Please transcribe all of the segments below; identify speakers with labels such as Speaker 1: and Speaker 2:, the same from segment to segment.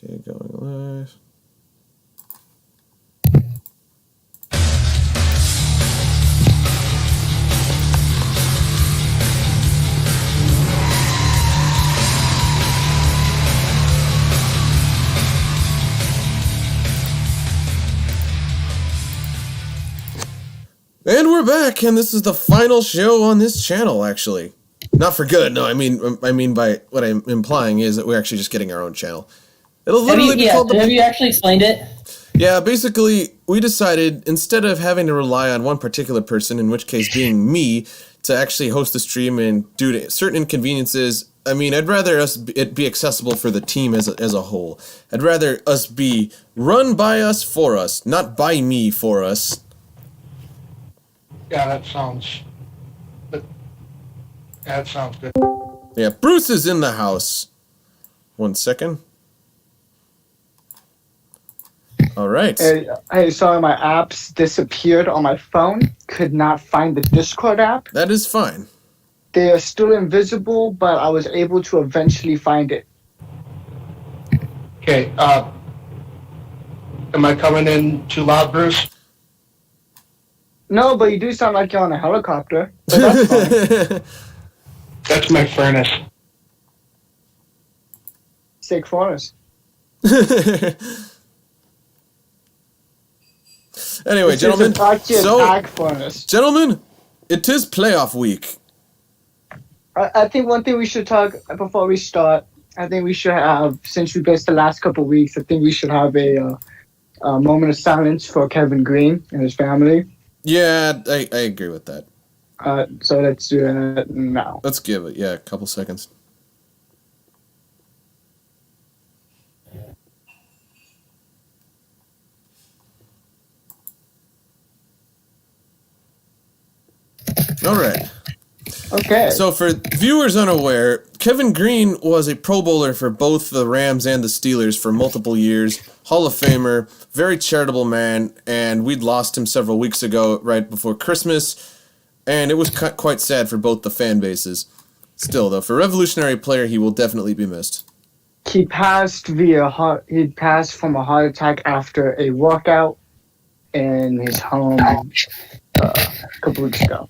Speaker 1: Okay, going live. And we're back, and this is the final show on this channel, actually. Not for good, no, I mean by what I'm implying is that we're actually just getting our own channel. It'll literally be called
Speaker 2: have you actually explained it?
Speaker 1: Yeah, basically, we decided, instead of having to rely on one particular person, in which case being me, to actually host the stream and do certain inconveniences, I mean, I'd rather it be accessible for the team as a whole. I'd rather us be run by us for us, not by me for us.
Speaker 3: Yeah, that sounds good.
Speaker 1: Yeah, Bruce is in the house. 1 second. All right.
Speaker 4: Hey, sorry, my apps disappeared on my phone. Could not find the Discord app.
Speaker 1: That is fine.
Speaker 4: They are still invisible, but I was able to eventually find it.
Speaker 3: Okay, am I coming in too loud, Bruce?
Speaker 4: No, but you do sound like you're on a helicopter. But that's fine.
Speaker 3: That's my furnace.
Speaker 4: Sick furnace.
Speaker 1: Anyway, gentlemen, gentlemen, it is playoff week.
Speaker 4: I think one thing we should talk before we start. I think we should have, since we missed the last couple of weeks, I think we should have a moment of silence for Kevin Green and his family.
Speaker 1: Yeah, I agree with that.
Speaker 4: So let's do it now.
Speaker 1: Let's give it, a couple seconds. All right.
Speaker 4: Okay.
Speaker 1: So for viewers unaware, Kevin Green was a Pro Bowler for both the Rams and the Steelers for multiple years. Hall of Famer, very charitable man, and we'd lost him several weeks ago, right before Christmas, and it was quite sad for both the fan bases. Still, though, for revolutionary player, he will definitely be missed.
Speaker 4: He passed from a heart attack after a workout in his home a couple weeks ago.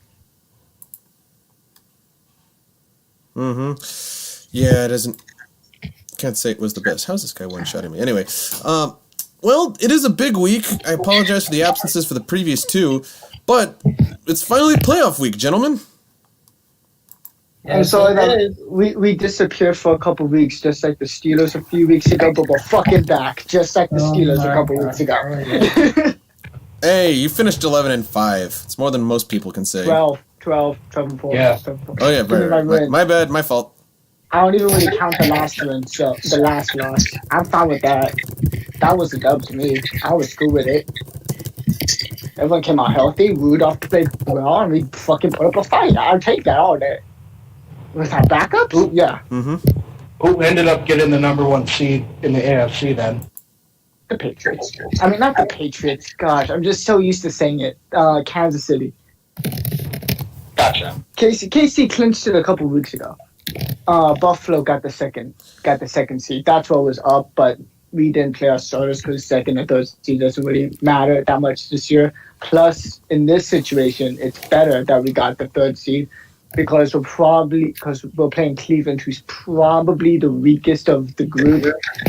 Speaker 1: Yeah, can't say it was the best. How's this guy one-shotting me? Anyway, well, it is a big week. I apologize for the absences for the previous two, but it's finally playoff week, gentlemen.
Speaker 4: And so we disappeared for a couple weeks, just like the Steelers a few weeks ago, but we're fucking back, just like the Steelers a couple weeks ago.
Speaker 1: Hey, you finished 11-5. It's more than most people can say.
Speaker 4: 12 and 4.
Speaker 3: Yeah.
Speaker 4: 12 and 4.
Speaker 1: Oh yeah, right. My bad, my fault.
Speaker 4: I don't even really count the last one, so the last loss. I'm fine with that. That was a dub to me. I was cool with it. Everyone came out healthy. Rudolph played well, and we fucking put up a fight. I'll take that all day. With our backups? Yeah.
Speaker 3: Who ended up getting the number 1 seed in the AFC then?
Speaker 4: The Patriots. I mean, not the Patriots. Gosh, I'm just so used to saying it. Kansas City.
Speaker 3: Gotcha.
Speaker 4: KC clinched it a couple weeks ago. Buffalo got the second seed. That's what was up, but we didn't play our starters because second and third seed doesn't really matter that much this year. Plus, in this situation, it's better that we got the third seed because we're playing Cleveland, who's probably the weakest of the group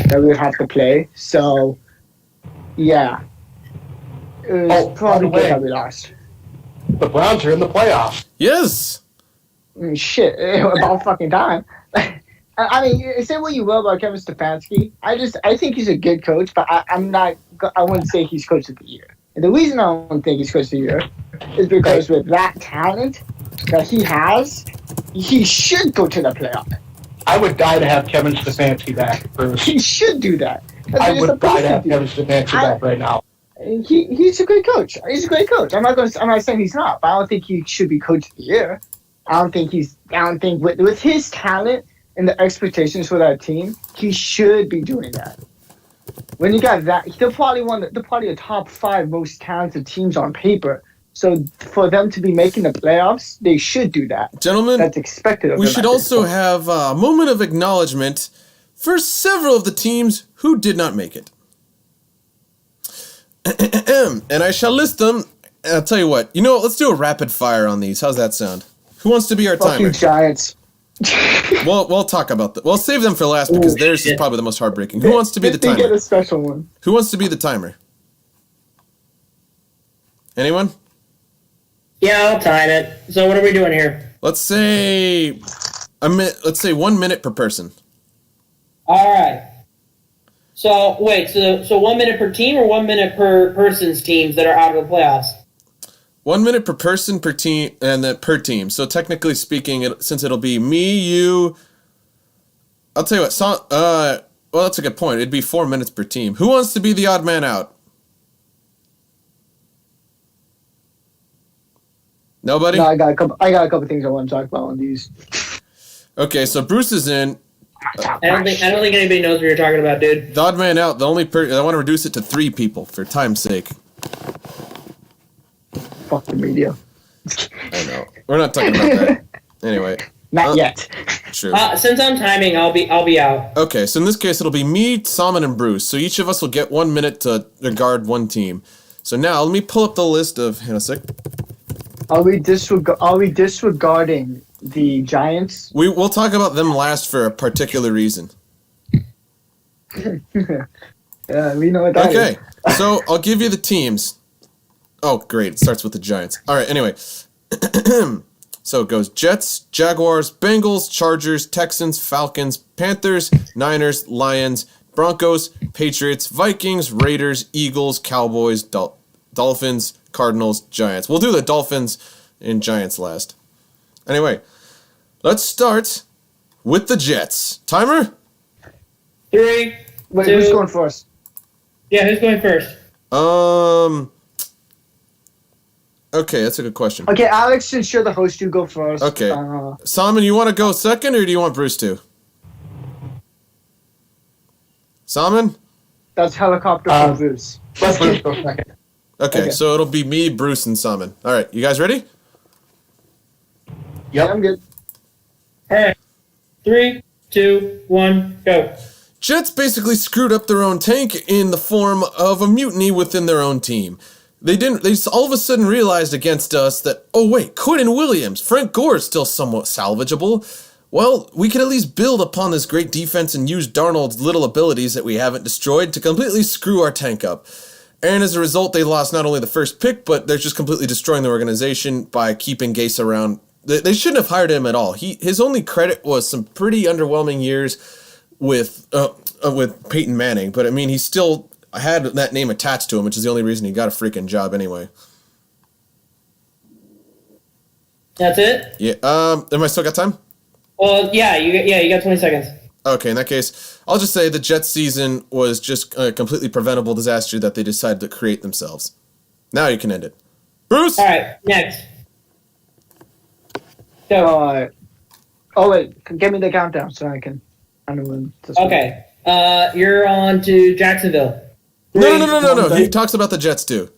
Speaker 4: that we have to play. So, yeah, it was probably good that we lost.
Speaker 3: The Browns are in the playoffs.
Speaker 1: Yes.
Speaker 4: Shit, about fucking time. I mean, say what you will about Kevin Stefanski. I think he's a good coach, but I wouldn't say he's coach of the year. And the reason I don't think he's coach of the year is because with that talent that he has, he should go to the playoff.
Speaker 3: I would die to have Kevin Stefanski back, Bruce.
Speaker 4: He should do that.
Speaker 3: I would die to have Kevin Stefanski back right now.
Speaker 4: He's a great coach. He's a great coach. I'm not saying he's not, but I don't think he should be coach of the year. I don't think with his talent and the expectations for that team, he should be doing that. When you got that, they're probably the top 5 most talented teams on paper. So for them to be making the playoffs, they should do that.
Speaker 1: Gentlemen,
Speaker 4: that's expected of them.
Speaker 1: We should also have a moment of acknowledgement for several of the teams who did not make it. And I shall list them. And I'll tell you what. You know what? Let's do a rapid fire on these. How's that sound? Who wants to be our
Speaker 4: Fuck
Speaker 1: timer?
Speaker 4: you, Giants.
Speaker 1: We'll talk about that. We'll save them for last because theirs is probably the most heartbreaking. Who wants to be the
Speaker 4: They get
Speaker 1: timer?
Speaker 4: a special one.
Speaker 1: Who wants to be the timer? Anyone?
Speaker 2: Yeah, I'll time it. So what are we doing here?
Speaker 1: Let's say Let's say 1 minute per person.
Speaker 2: All right. So wait, so 1 minute per team or 1 minute per person's teams that are out of the playoffs?
Speaker 1: 1 minute per person per team, and then per team. So technically speaking, since it'll be me, you. I'll tell you what. Well, that's a good point. It'd be 4 minutes per team. Who wants to be the odd man out? Nobody?
Speaker 4: No, I got a couple things I want to talk about on these.
Speaker 1: Okay, so Bruce is in.
Speaker 2: I don't think anybody knows what you're talking about, dude.
Speaker 1: The odd man out. The only I want to reduce it to 3 people for time's sake.
Speaker 4: Fuck the media.
Speaker 1: I know. We're not talking about that. Anyway.
Speaker 4: Not yet.
Speaker 1: True.
Speaker 2: Since I'm timing, I'll be out.
Speaker 1: Okay, so in this case, it'll be me, Salmon, and Bruce. So each of us will get 1 minute to guard one team. So now, let me pull up the list of... Hang on a sec.
Speaker 4: Are we disregarding the Giants?
Speaker 1: We'll talk about them last for a particular reason.
Speaker 4: Yeah, we know what that is.
Speaker 1: Okay, so I'll give you the teams. Oh, great. It starts with the Giants. All right, anyway. So it goes Jets, Jaguars, Bengals, Chargers, Texans, Falcons, Panthers, Niners, Lions, Broncos, Patriots, Vikings, Raiders, Eagles, Cowboys, Dolphins, Cardinals, Giants. We'll do the Dolphins and Giants last. Anyway, let's start with the Jets. Timer?
Speaker 2: 3,
Speaker 4: Wait,
Speaker 2: 2.
Speaker 4: who's going first?
Speaker 2: Yeah, who's going first?
Speaker 1: Okay, that's a good question.
Speaker 4: Okay, Alex, since you're the host, you go first.
Speaker 1: Okay. Simon, you want to go second, or do you want Bruce to? Simon?
Speaker 4: That's helicopter for Bruce.
Speaker 3: Let's Bruce go second.
Speaker 1: Okay, so it'll be me, Bruce, and Simon. All right, you guys ready?
Speaker 4: Yeah, I'm good.
Speaker 2: All right. 3, 2, 1, go.
Speaker 1: Jets basically screwed up their own tank in the form of a mutiny within their own team. They all of a sudden realized against us that, oh wait, Quinn Williams, Frank Gore is still somewhat salvageable. Well, we could at least build upon this great defense and use Darnold's little abilities that we haven't destroyed to completely screw our tank up. And as a result, they lost not only the first pick, but they're just completely destroying the organization by keeping Gase around. They shouldn't have hired him at all. His only credit was some pretty underwhelming years with Peyton Manning, but I mean, he still had that name attached to him, which is the only reason he got a freaking job anyway.
Speaker 2: That's it?
Speaker 1: Yeah. Am I still got time?
Speaker 2: Well, you got 20 seconds.
Speaker 1: Okay, in that case, I'll just say the Jets season was just a completely preventable disaster that they decided to create themselves. Now you can end it. Bruce?
Speaker 2: All right, next. Go.
Speaker 4: Oh wait, give me the countdown so I know when to speak.
Speaker 2: Okay. You're on to Jacksonville.
Speaker 1: No. He talks about the Jets too.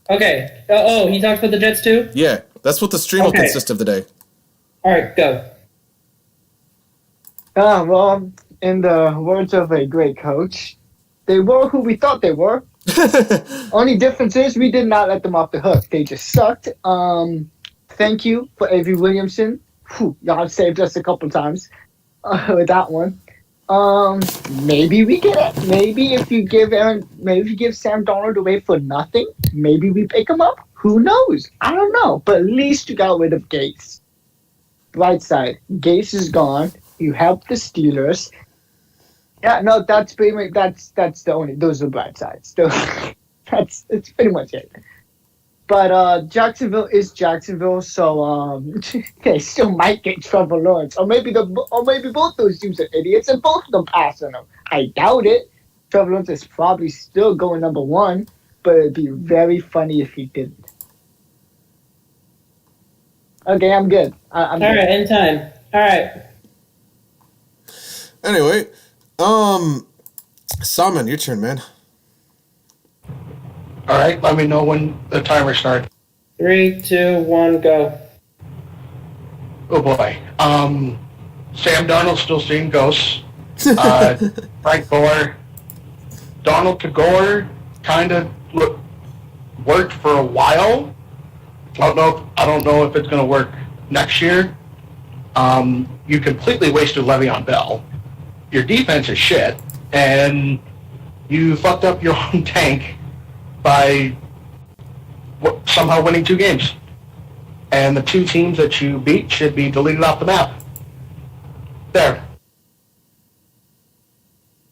Speaker 2: Okay. He talks about the Jets too?
Speaker 1: Yeah, that's what the stream will consist of today.
Speaker 2: All right, go.
Speaker 4: Well, in the words of a great coach, they were who we thought they were. Only difference is we did not let them off the hook. They just sucked. Thank you for Avery Williamson. Whew, y'all saved us a couple times with that one. Maybe we get it. Maybe if you give Sam Darnold away for nothing, maybe we pick him up. Who knows? I don't know. But at least you got rid of Gase. Right side, Gase is gone. You helped the Steelers. Yeah, no, that's pretty much that's the only. Those are the bright sides. So it's pretty much it. But Jacksonville is Jacksonville, so they still might get Trevor Lawrence, or maybe both those teams are idiots and both of them pass on him. I doubt it. Trevor Lawrence is probably still going number 1, but it'd be very funny if he didn't. Okay, I'm good. I'm
Speaker 2: All
Speaker 4: good.
Speaker 2: right, end time. All right.
Speaker 1: Anyway, Salman, your turn, man.
Speaker 3: All right, let me know when the timer starts.
Speaker 2: 3, 2, 1, go.
Speaker 3: Oh boy. Sam Darnold's still seeing ghosts. Frank Gore. Donald Tagore kind of worked for a while. I don't know if it's going to work next year. You completely wasted Le'Veon Bell. Your defense is shit, and you fucked up your own tank by somehow winning 2 games. And the 2 teams that you beat should be deleted off the map. There.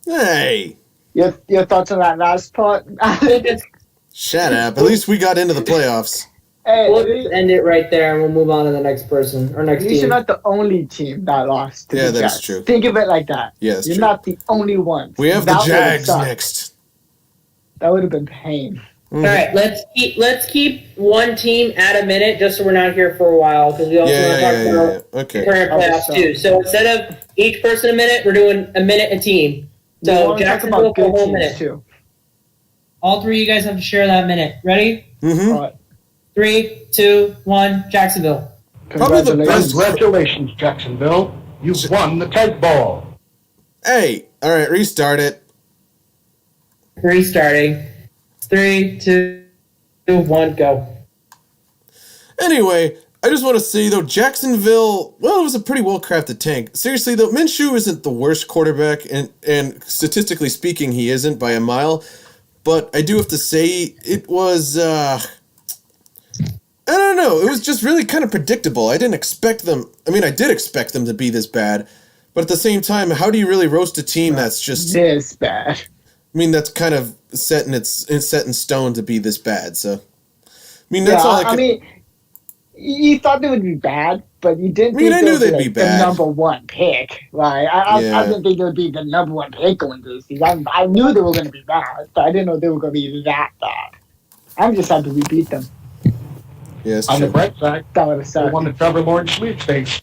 Speaker 1: Hey,
Speaker 4: Your thoughts on that last part?
Speaker 1: shut up. At least we got into the playoffs.
Speaker 4: Hey,
Speaker 2: We'll just end it right there, and we'll move on to the next person or next
Speaker 4: at least
Speaker 2: team.
Speaker 4: you're not the only team that lost to
Speaker 1: Yeah,
Speaker 4: the
Speaker 1: that is
Speaker 4: Jets.
Speaker 1: true.
Speaker 4: Think of it like that.
Speaker 1: Yeah, that's
Speaker 4: You're
Speaker 1: true.
Speaker 4: not the only one.
Speaker 1: We have the
Speaker 4: That would've
Speaker 1: Jags
Speaker 4: sucked.
Speaker 1: next.
Speaker 4: That would have been pain.
Speaker 2: All right, let's keep one team at a minute, just so we're not here for a while, because we also want to talk about
Speaker 1: Okay.
Speaker 2: current playoffs too. So instead of each person a minute, we're doing a minute a team.
Speaker 4: We
Speaker 2: So
Speaker 4: wanna talk
Speaker 2: Jacksonville
Speaker 4: about
Speaker 2: for a
Speaker 4: good
Speaker 2: whole
Speaker 4: teams,
Speaker 2: minute.
Speaker 4: too.
Speaker 2: All 3 of you guys have to share that minute. Ready?
Speaker 1: Mm-hmm.
Speaker 4: All right.
Speaker 2: 3, 2, 1. Jacksonville.
Speaker 1: Probably the best.
Speaker 3: Congratulations, Jacksonville. You've won the Tag Ball.
Speaker 1: Hey, all right, restart it.
Speaker 2: Restarting. 3, 2, 1, go.
Speaker 1: Anyway, I just want to say, though, Jacksonville, well, it was a pretty well-crafted tank. Seriously, though, Minshew isn't the worst quarterback, and statistically speaking, he isn't by a mile. But I do have to say, it was, I don't know, it was just really kind of predictable. I didn't expect them, I mean, I did expect them to be this bad, but at the same time, how do you really roast a team that's just, I
Speaker 4: This bad.
Speaker 1: mean, that's kind of set in stone to be this bad, so. I mean, that's all
Speaker 4: I mean, you thought they would be bad, but you didn't
Speaker 1: I mean,
Speaker 4: think
Speaker 1: I
Speaker 4: they
Speaker 1: knew
Speaker 4: would
Speaker 1: they'd
Speaker 4: be
Speaker 1: be
Speaker 4: like,
Speaker 1: bad.
Speaker 4: the number 1 pick. Like, I
Speaker 1: Yeah.
Speaker 4: didn't think they would be the number 1 pick going to the season. I knew they were going to be bad, but I didn't know they were going to be that bad. I'm just happy we beat them.
Speaker 1: Yeah, it's
Speaker 3: On the
Speaker 1: true.
Speaker 3: bright side,
Speaker 4: That would have
Speaker 3: they
Speaker 4: sucked.
Speaker 3: won the Trevor Lawrence sweepstakes.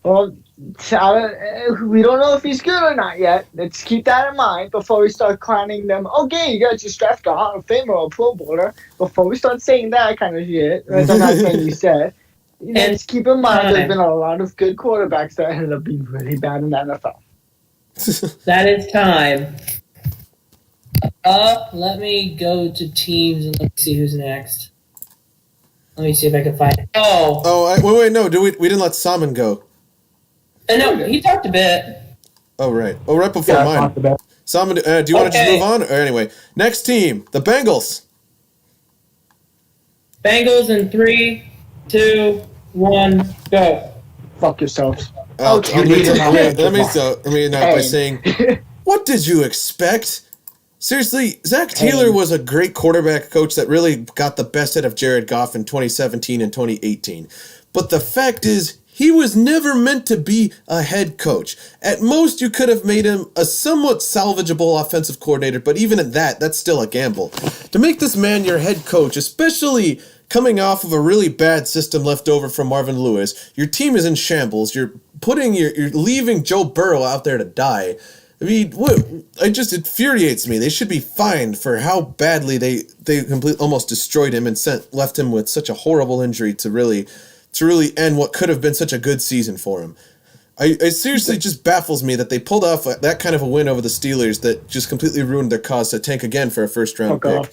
Speaker 4: Well, we don't know if he's good or not yet. Let's keep that in mind before we start clowning them. Okay, you guys just drafted a Hall of Famer or a Pro Bowler. Before we start saying that kind of shit, as I'm not saying you said, just keep in mind there's been a lot of good quarterbacks that ended up being really bad in the NFL.
Speaker 2: That is time. Let me go to teams and let me see who's next. Let me see if I can find it.
Speaker 1: Wait, no, we didn't let Salmon go.
Speaker 2: No, he talked a bit.
Speaker 1: Oh, right. Oh, right before
Speaker 3: Yeah,
Speaker 1: mine.
Speaker 3: talked about.
Speaker 1: Salmon, do you want to just
Speaker 2: Okay.
Speaker 1: move on? Or anyway, next team, the Bengals.
Speaker 2: Bengals in 3, 2, 1, go.
Speaker 4: Fuck yourselves.
Speaker 1: I'll
Speaker 4: Okay.
Speaker 1: read it.
Speaker 3: Hey.
Speaker 1: Let me start by
Speaker 4: Hey.
Speaker 1: saying, what did you expect? Seriously, Zach Taylor was a great quarterback coach that really got the best out of Jared Goff in 2017 and 2018. But the fact is, he was never meant to be a head coach. At most, you could have made him a somewhat salvageable offensive coordinator, but even at that, that's still a gamble. To make this man your head coach, especially coming off of a really bad system left over from Marvin Lewis, your team is in shambles. You're leaving Joe Burrow out there to die. I mean, it infuriates me. They should be fined for how badly they completely almost destroyed him and left him with such a horrible injury to really end what could have been such a good season for him. It seriously just baffles me that they pulled off that kind of a win over the Steelers that just completely ruined their cause to tank again for a first-round pick.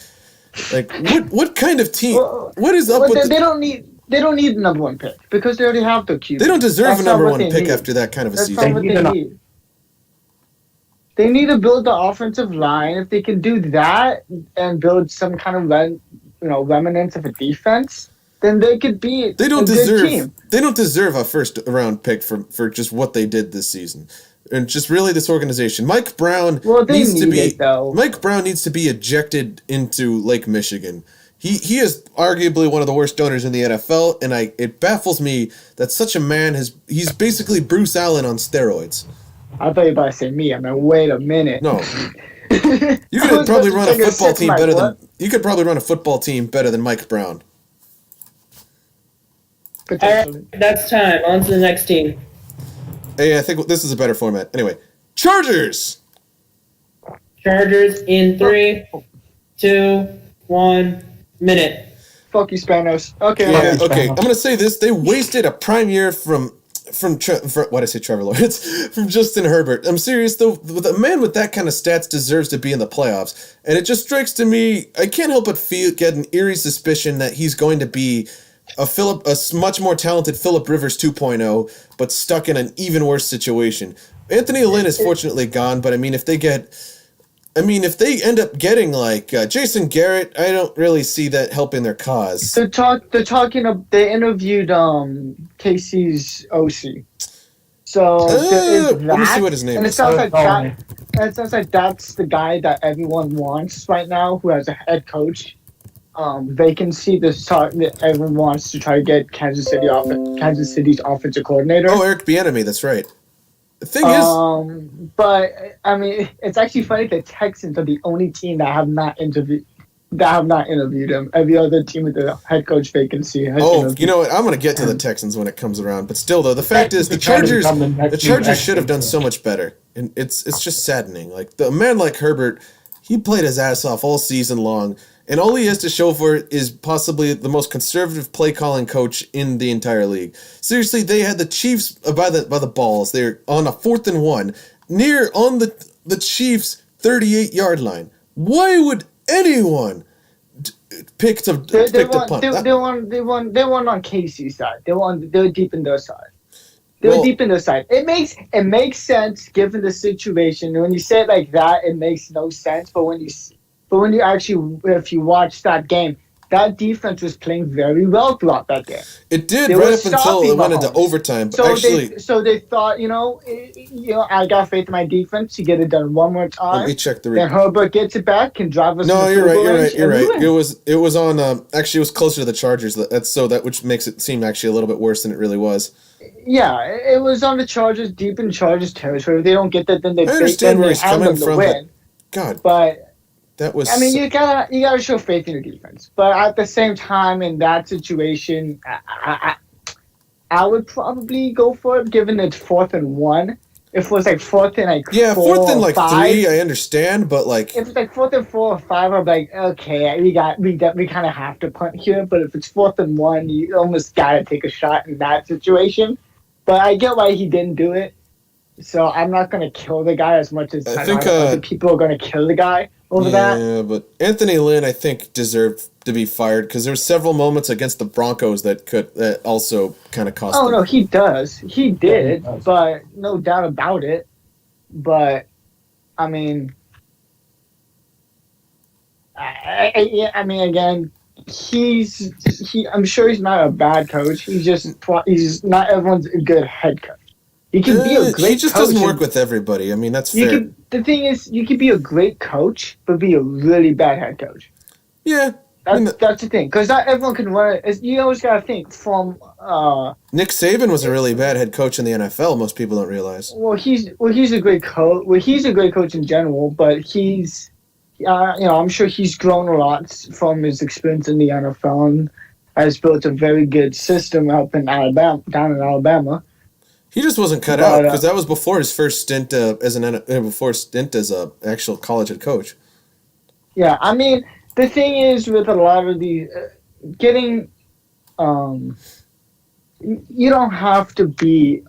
Speaker 1: Like, what kind of team? What is up with?
Speaker 4: They don't need the number 1 pick because they already have the QB.
Speaker 1: They don't deserve
Speaker 4: That's
Speaker 1: a
Speaker 4: not
Speaker 1: number
Speaker 4: what
Speaker 1: 1
Speaker 4: they
Speaker 1: pick
Speaker 4: need.
Speaker 1: after that kind of a
Speaker 4: That's
Speaker 1: season.
Speaker 4: not what they need. They need to build the offensive line. If they can do that and build some kind of remnants of a defense, then they could be
Speaker 1: They don't
Speaker 4: a good team.
Speaker 1: They don't deserve a first-round pick for just what they did this season. And just really this organization. Mike Brown needs to be Mike Brown needs to be ejected into Lake Michigan. He is arguably one of the worst owners in the NFL, and it baffles me that such a man he's basically Bruce Allen on steroids.
Speaker 4: I thought you were about to say me. I'm like, wait a minute.
Speaker 1: No. You could probably run a football team better than you could probably run a football team better than Mike Brown.
Speaker 2: All right, that's time. On to the next team.
Speaker 1: Hey, I think this is a better format. Anyway, Chargers.
Speaker 2: Chargers in 3, 2, 1 minute.
Speaker 4: Fuck you, Spanos. Okay.
Speaker 1: Yeah, okay. I'm gonna say this: they wasted a prime year from from why'd I say Trevor Lawrence? From Justin Herbert. I'm serious though. A man with that kind of stats deserves to be in the playoffs, and it just strikes to me. I can't help but get an eerie suspicion that he's going to be a much more talented Phillip Rivers 2.0, but stuck in an even worse situation. Anthony Lynn is fortunately gone, but I mean, if they end up getting like Jason Garrett, I don't really see that helping their cause.
Speaker 4: They interviewed Casey's OC. So
Speaker 1: let me see what his name
Speaker 4: and
Speaker 1: is.
Speaker 4: it sounds like that's the guy that everyone wants right now, who has a head coach vacancy. That everyone wants to try to get Kansas City's offensive coordinator.
Speaker 1: Oh, Eric Bieniemy, that's right. The thing is,
Speaker 4: but I mean, it's actually funny. The Texans are the only team that have not interviewed him. Every other team with the head coach vacancy has interviewed.
Speaker 1: You know what? I'm going to get to the Texans when it comes around. But still, though, the fact is, the Chargers should have done so much better, and it's just saddening. Like a man like Herbert, he played his ass off all season long, and all he has to show for it is possibly the most conservative play calling coach in the entire league. Seriously, they had the Chiefs by the balls. They're on a 4th and 1, near on the Chiefs' 38-yard line. Why would anyone pick the punt?
Speaker 4: They won on Casey's side. They were deep in their side. Deep in their side. It makes sense given the situation. When you say it like that, it makes no sense. But when you actually, if you watch that game, that defense was playing very well throughout that game.
Speaker 1: It did right up until it went into overtime. But
Speaker 4: they thought, I got faith in my defense to get it done one more time.
Speaker 1: Let me check the replay.
Speaker 4: Then Herbert gets it back, can drive us.
Speaker 1: No, you're right. It was on. Actually, it was closer to the Chargers. Which makes it seem actually a little bit worse than it really was.
Speaker 4: Yeah, it was on the Chargers, deep in Chargers territory. If they don't get that, then they
Speaker 1: understand where he's coming from. But that was.
Speaker 4: I mean, you gotta show faith in your defense, but at the same time, in that situation, I would probably go for it, given it's 4th and 1. If it was like 4th and
Speaker 1: 4th and 3, I understand, but like
Speaker 4: if it's like 4th and 4 or 5, I'm like, okay, we kind of have to punt here. But if it's 4th and 1, you almost gotta take a shot in that situation. But I get why he didn't do it, so I'm not gonna kill the guy as much as I think other people are gonna kill the guy over that.
Speaker 1: Yeah, but Anthony Lynn, I think, deserved to be fired because there were several moments against the Broncos that also kind of cost him.
Speaker 4: No, he does. He did, but no doubt about it. But, I mean, again, I'm sure he's not a bad coach. He's not everyone's a good head coach. He can be a great coach.
Speaker 1: He just doesn't work with everybody. I mean, that's fair.
Speaker 4: The thing is, you could be a great coach, but be a really bad head coach.
Speaker 1: Yeah.
Speaker 4: That's the thing. Because not everyone can run it. You always got to think from...
Speaker 1: Nick Saban was a really bad head coach in the NFL. Most people don't realize.
Speaker 4: Well, he's a great coach. Well, he's a great coach in general, but he's... I'm sure he's grown a lot from his experience in the NFL and has built a very good system down in Alabama.
Speaker 1: He just wasn't cut out because that was before his first stint as a actual college head coach.
Speaker 4: Yeah, I mean, the thing is with a lot of these, you don't have to be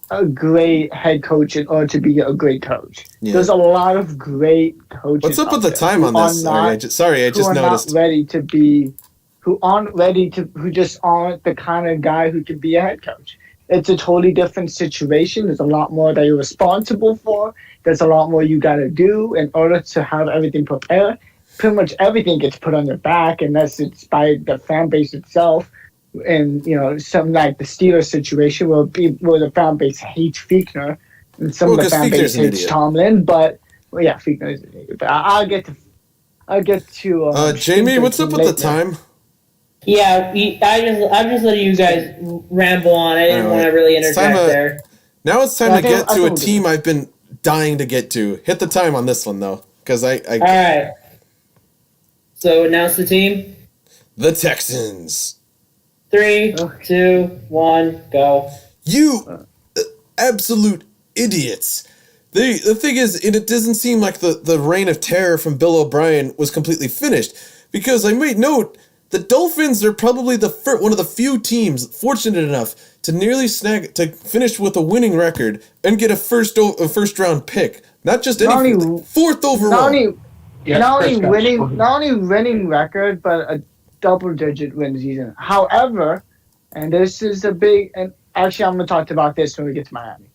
Speaker 4: a great head coach in order to be a great coach. Yeah. There's a lot of great coaches.
Speaker 1: What's up with the time on this? I just noticed.
Speaker 4: Who just aren't the kind of guy who can be a head coach. It's a totally different situation. There's a lot more that you're responsible for. There's a lot more you got to do in order to have everything prepared. Pretty much everything gets put on your back unless it's by the fan base itself. And, something like the Steelers situation where the fan base hates Fichtner and some of the fan base hates Tomlin. But, Fichtner is an idiot. But I'll get to
Speaker 1: Jamie, what's up with the time?
Speaker 2: Yeah, I'm just letting you guys ramble on. I didn't want to really interject there.
Speaker 1: Now it's time to get to a team I've been dying to get to. Hit the time on this one, though, because I
Speaker 2: All right. So announce the team.
Speaker 1: The Texans.
Speaker 2: 3, 2, 1, go.
Speaker 1: You absolute idiots. The thing is, it doesn't seem like the reign of terror from Bill O'Brien was completely finished, because I made note The Dolphins are probably one of the few teams fortunate enough to nearly finish with a winning record and get a first round pick. Not just fourth overall.
Speaker 4: Not only winning record, but a double-digit win season. However, and this is a big, and actually I'm going to talk about this when we get to Miami.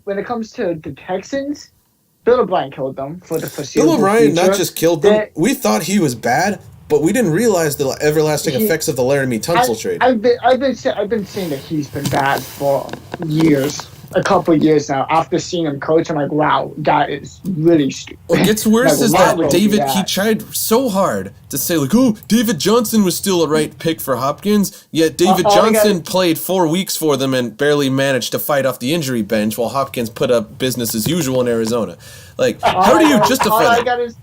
Speaker 4: When it comes to the Texans, Bill O'Brien killed them for the foreseeable
Speaker 1: Bill O'Brien
Speaker 4: future.
Speaker 1: not just killed them. We thought he was bad, but we didn't realize the everlasting effects of the Laramie Tunsil trade.
Speaker 4: I've been saying that he's been bad for years. A couple of years now. After seeing him coach, I'm like, wow, that is really stupid.
Speaker 1: What gets worse is that he tried so hard to say, like, oh, David Johnson was still a right pick for Hopkins, yet David Johnson played 4 weeks for them and barely managed to fight off the injury bench while Hopkins put up business as usual in Arizona. Like, how do you justify that?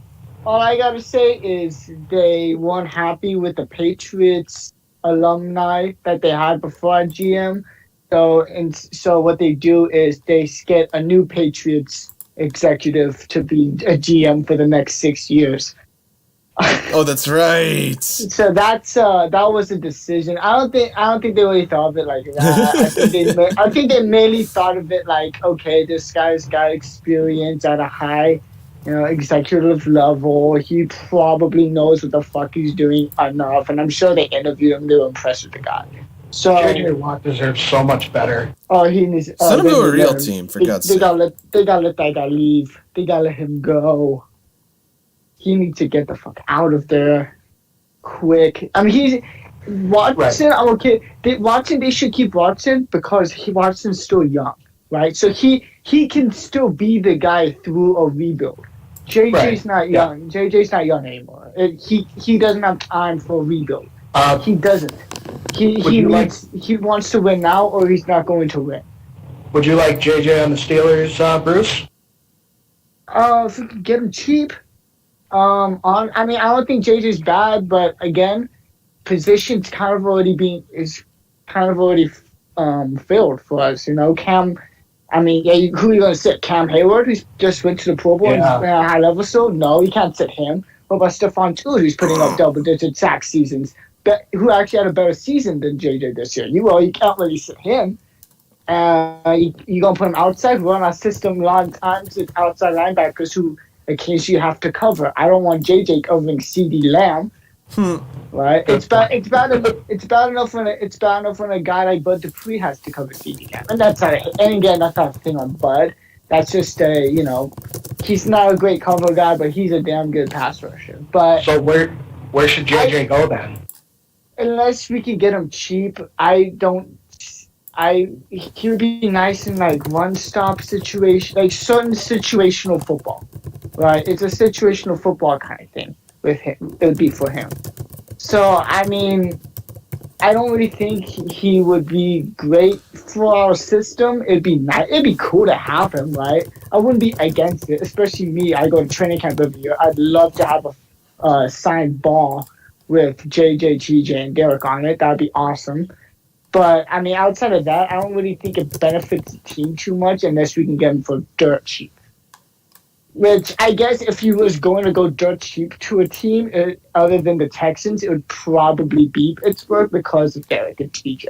Speaker 4: All I gotta say is they weren't happy with the Patriots alumni that they had before GM. So what they do is they get a new Patriots executive to be a GM for the next 6 years.
Speaker 1: Oh, that's right.
Speaker 4: So that was a decision. I don't think they really thought of it like that. I think they mainly thought of it like, okay, this guy's got experience at a high, executive level. He probably knows what the fuck he's doing enough, and I'm sure they interviewed him. They were impressed with the guy. So
Speaker 3: J.J. Watt deserves so much better.
Speaker 4: Oh, he needs.
Speaker 1: Send him to a real team, for God's sake.
Speaker 4: They gotta let that guy leave. They gotta let him go. He needs to get the fuck out of there, quick. I mean, Watson. Right. I'm okay. Watson. They should keep Watson because Watson's still young, right? So he can still be the guy through a rebuild. JJ's not young. Yeah. JJ's not young anymore. He doesn't have time for a rebuild. He doesn't. He wants to win now, or he's not going to win.
Speaker 3: Would you like JJ on the Steelers, Bruce?
Speaker 4: If we could get him cheap. I don't think JJ's bad, but again, position's kind of already filled for us. Cam. I mean, who are you gonna sit? Cam Hayward, who's just went to the Pro Bowl and at a high level. So no, you can't sit him. What about Stephon Tuitt, who's putting up double-digit sack seasons? Who actually had a better season than JJ this year? You can't really sit him. You gonna put him outside? Run our system a lot of times with outside linebackers who occasionally you have to cover. I don't want JJ covering CD Lamb. Right? It's bad enough when a guy like Bud Dupree has to cover CD Lamb, and that's not. And again, that's not a thing on Bud. That's just he's not a great cover guy, but he's a damn good pass rusher. But
Speaker 3: so where should JJ go then?
Speaker 4: Unless we can get him cheap, he would be nice in like one-stop situation, like certain situational football, right? It's a situational football kind of thing with him. It would be for him. So I mean, I don't really think he would be great for our system. It'd be nice. It'd be cool to have him, right? I wouldn't be against it, especially me. I go to training camp every year. I'd love to have a signed ball with JJ, TJ, and Derek on it. That'd be awesome. But, I mean, outside of that, I don't really think it benefits the team too much unless we can get him for dirt cheap. Which, I guess, if he was going to go dirt cheap to a team other than the Texans, it would probably be Pittsburgh because of Derek and TJ.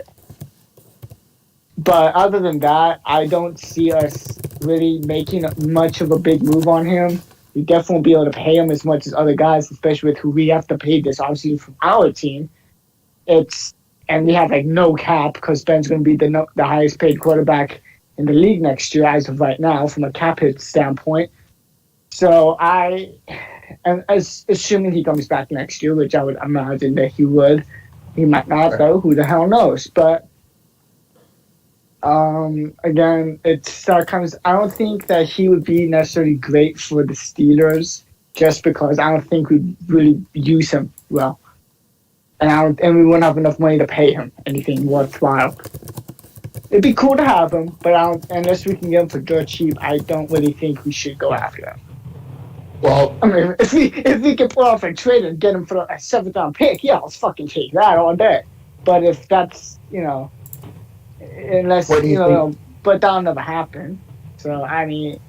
Speaker 4: But other than that, I don't see us really making much of a big move on him. We definitely won't be able to pay him as much as other guys, especially with who we have to pay this, obviously, from our team. And we have, like, no cap because Ben's going to be the highest paid quarterback in the league next year as of right now from a cap hit standpoint. So assuming he comes back next year, which I would imagine that he would. He might not, though. Who the hell knows? But again, I don't think that he would be necessarily great for the Steelers just because I don't think we'd really use him well. And we wouldn't have enough money to pay him anything worthwhile. It'd be cool to have him, but unless we can get him for dirt cheap, I don't really think we should go after him.
Speaker 3: Well,
Speaker 4: I mean, if we can pull off a trade and get him for a 7th round pick, yeah, let's fucking take that all day. But if that's, unless, but that'll never happen. So, I mean,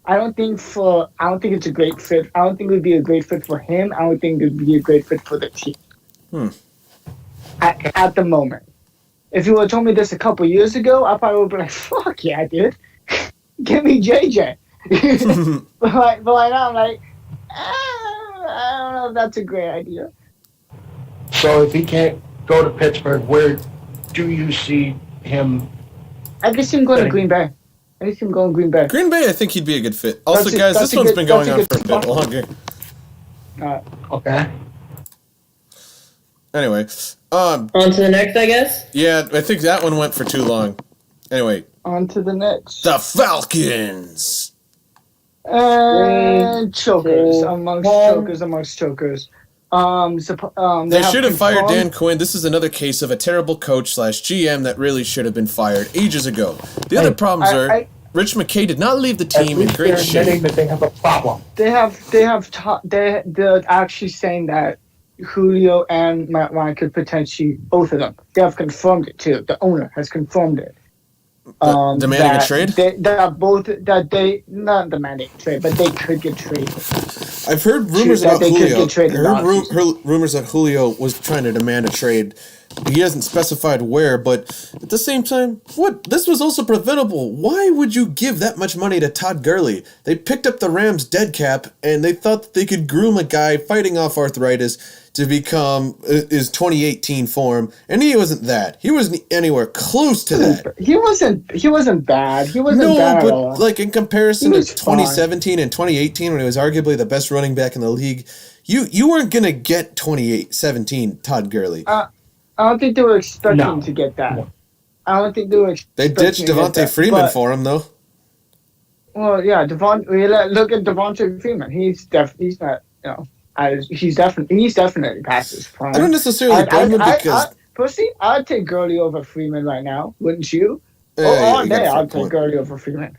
Speaker 4: I don't think it's a great fit. I don't think it would be a great fit for him. I don't think it would be a great fit for the team. At the moment. If you would have told me this a couple years ago, I probably would be like, fuck yeah, dude. Give me JJ. but right now, I'm like, I don't know if that's a great idea.
Speaker 3: So if he can't go to Pittsburgh, where do you see him?
Speaker 4: I can see him going to Green Bay. I can see him going to Green Bay.
Speaker 1: Green Bay, I think he'd be a good fit. Also,
Speaker 4: That's
Speaker 1: guys, this one's been going on for a bit longer.
Speaker 3: Okay.
Speaker 1: Anyway,
Speaker 2: On to the next, I guess.
Speaker 1: yeah, I think that one went for too long. Anyway,
Speaker 4: On to the next.
Speaker 1: the Falcons.
Speaker 4: And chokers
Speaker 2: Two,
Speaker 4: amongst
Speaker 2: one.
Speaker 4: chokers.
Speaker 1: They should have fired Dan Quinn. This is another case of a terrible coach / GM that really should have been fired ages ago. The other problems are Rich McKay did not leave the team in great
Speaker 3: They're admitting
Speaker 1: shape.
Speaker 3: that they have a problem.
Speaker 4: They're actually saying that Julio and Matt Ryan could potentially, both of them, they have confirmed it too. The owner has confirmed it.
Speaker 1: Demanding a trade?
Speaker 4: Not demanding a trade, but they could get traded.
Speaker 1: I've heard rumors
Speaker 4: That
Speaker 1: about
Speaker 4: they could
Speaker 1: Julio.
Speaker 4: get traded
Speaker 1: I heard
Speaker 4: off.
Speaker 1: rumors that Julio was trying to demand a trade. He hasn't specified where, but at the same time, this was also preventable. Why would you give that much money to Todd Gurley? They picked up the Rams' dead cap, and they thought that they could groom a guy fighting off arthritis to become his 2018 form, and he wasn't that. He wasn't anywhere close to that.
Speaker 4: He wasn't bad. He wasn't bad at all.
Speaker 1: But like in comparison
Speaker 4: He
Speaker 1: to
Speaker 4: was fine.
Speaker 1: 2017 and 2018, when he was arguably the best running back in the league, you weren't gonna get 2017 Todd Gurley.
Speaker 4: I don't think they were expecting
Speaker 3: No.
Speaker 4: to get that.
Speaker 3: No.
Speaker 4: I don't think they were.
Speaker 1: They ditched Devontae Freeman for him, though.
Speaker 4: Well, yeah, look at Devontae Freeman. He's definitely past his prime.
Speaker 1: I don't necessarily blame him because
Speaker 4: personally, I'd take Gurley over Freeman right now, wouldn't you?
Speaker 1: Yeah,
Speaker 4: All
Speaker 1: you got a
Speaker 4: day,
Speaker 1: fair
Speaker 4: I'd take
Speaker 1: point.
Speaker 4: Gurley over Freeman.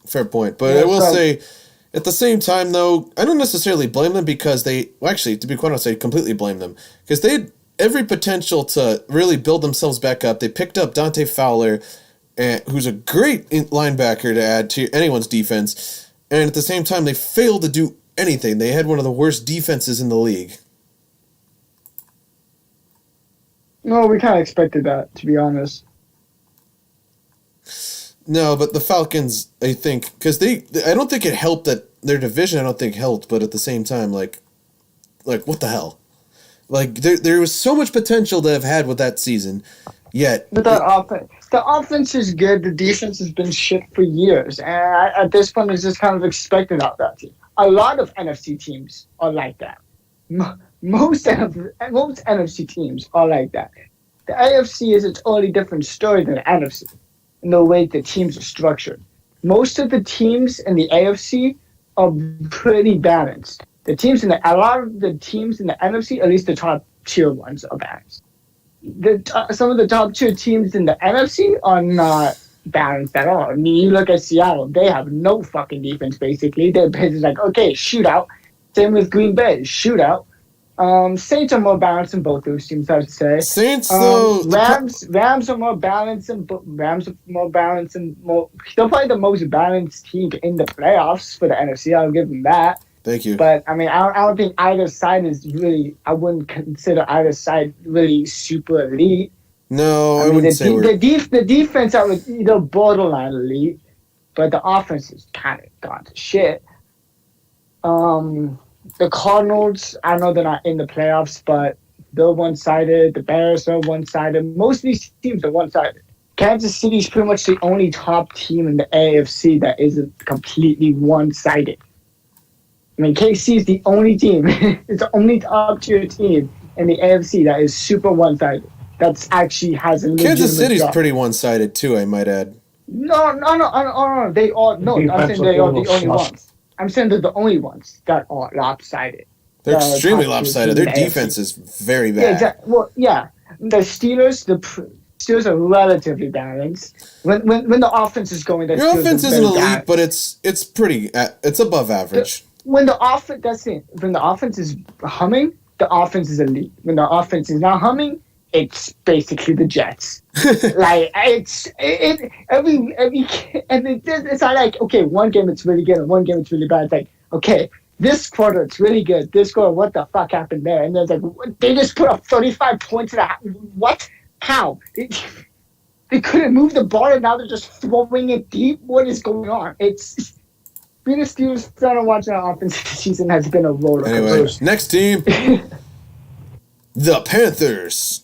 Speaker 1: Fair point. But
Speaker 4: Yeah,
Speaker 1: I will
Speaker 4: so-
Speaker 1: say, at the same time, though, I don't necessarily blame them because actually, to be quite honest, I completely blame them. Because they had every potential to really build themselves back up. They picked up Dante Fowler, who's a great linebacker to add to anyone's defense. And at the same time, they failed to do anything. They had one of the worst defenses in the league.
Speaker 4: No, we kind of expected that, to be honest.
Speaker 1: No, but the Falcons, I think, because I don't think it helped that their division, I don't think helped, but at the same time, like what the hell? Like, there was so much potential to have had with that season, yet...
Speaker 4: But the offense is good. The defense has been shit for years. And at this point, it's just kind of expected out that team. A lot of NFC teams are like that. Most NFC teams are like that. The AFC is a totally different story than the NFC in the way the teams are structured. Most of the teams in the AFC are pretty balanced. A lot of the teams in the NFC, at least the top tier ones, are balanced. Some of the top tier teams in the NFC are not balanced at all. I mean, you look at Seattle, they have no fucking defense, basically. They're basically like, okay, shootout. Same with Green Bay, shootout. Saints are more balanced than both those teams, I would say.
Speaker 1: Saints, though...
Speaker 4: Rams are more balanced they're probably the most balanced team in the playoffs for the NFC. I'll give them that.
Speaker 1: Thank you.
Speaker 4: But I mean, I don't think either side is really. I wouldn't consider either side really super elite.
Speaker 1: No, I
Speaker 4: mean,
Speaker 1: wouldn't say we're...
Speaker 4: the defense are either borderline elite, but the offense is kind of gone to shit. The Cardinals, I know they're not in the playoffs, but they're one-sided. The Bears are one-sided. Most of these teams are one-sided. Kansas City is pretty much the only top team in the AFC that isn't completely one-sided. I mean, KC is the only team. It's the only top-tier team in the AFC that is super one-sided. That's actually has a legitimate
Speaker 1: Kansas City's
Speaker 4: job.
Speaker 1: pretty one-sided, too, I might add.
Speaker 4: No. They are no. I'm saying they are the only ones. I'm saying they're the only ones that are lopsided.
Speaker 1: They're
Speaker 4: The
Speaker 1: extremely
Speaker 4: top tier
Speaker 1: lopsided.
Speaker 4: team
Speaker 1: Their
Speaker 4: in the
Speaker 1: defense
Speaker 4: AFC.
Speaker 1: is very bad.
Speaker 4: Yeah, exactly. Well, yeah. The Steelers are relatively balanced. When the offense is going, the
Speaker 1: Your
Speaker 4: Steelers
Speaker 1: offense
Speaker 4: are
Speaker 1: isn't
Speaker 4: very
Speaker 1: elite,
Speaker 4: balanced.
Speaker 1: but it's pretty... it's above average.
Speaker 4: When the offense, that's it. When the offense is humming, the offense is elite. When the offense is not humming, it's basically the Jets. Like it's it's not like okay, one game it's really good and one game it's really bad. It's like okay, this quarter it's really good. This quarter, what the fuck happened there? And there's like they just put up 35 points in a what? How? They couldn't move the ball and now they're just throwing it deep. What is going on? It's being a Steelers fan and watching our offense this season has been a roller coaster.
Speaker 1: Anyway, next team, the Panthers.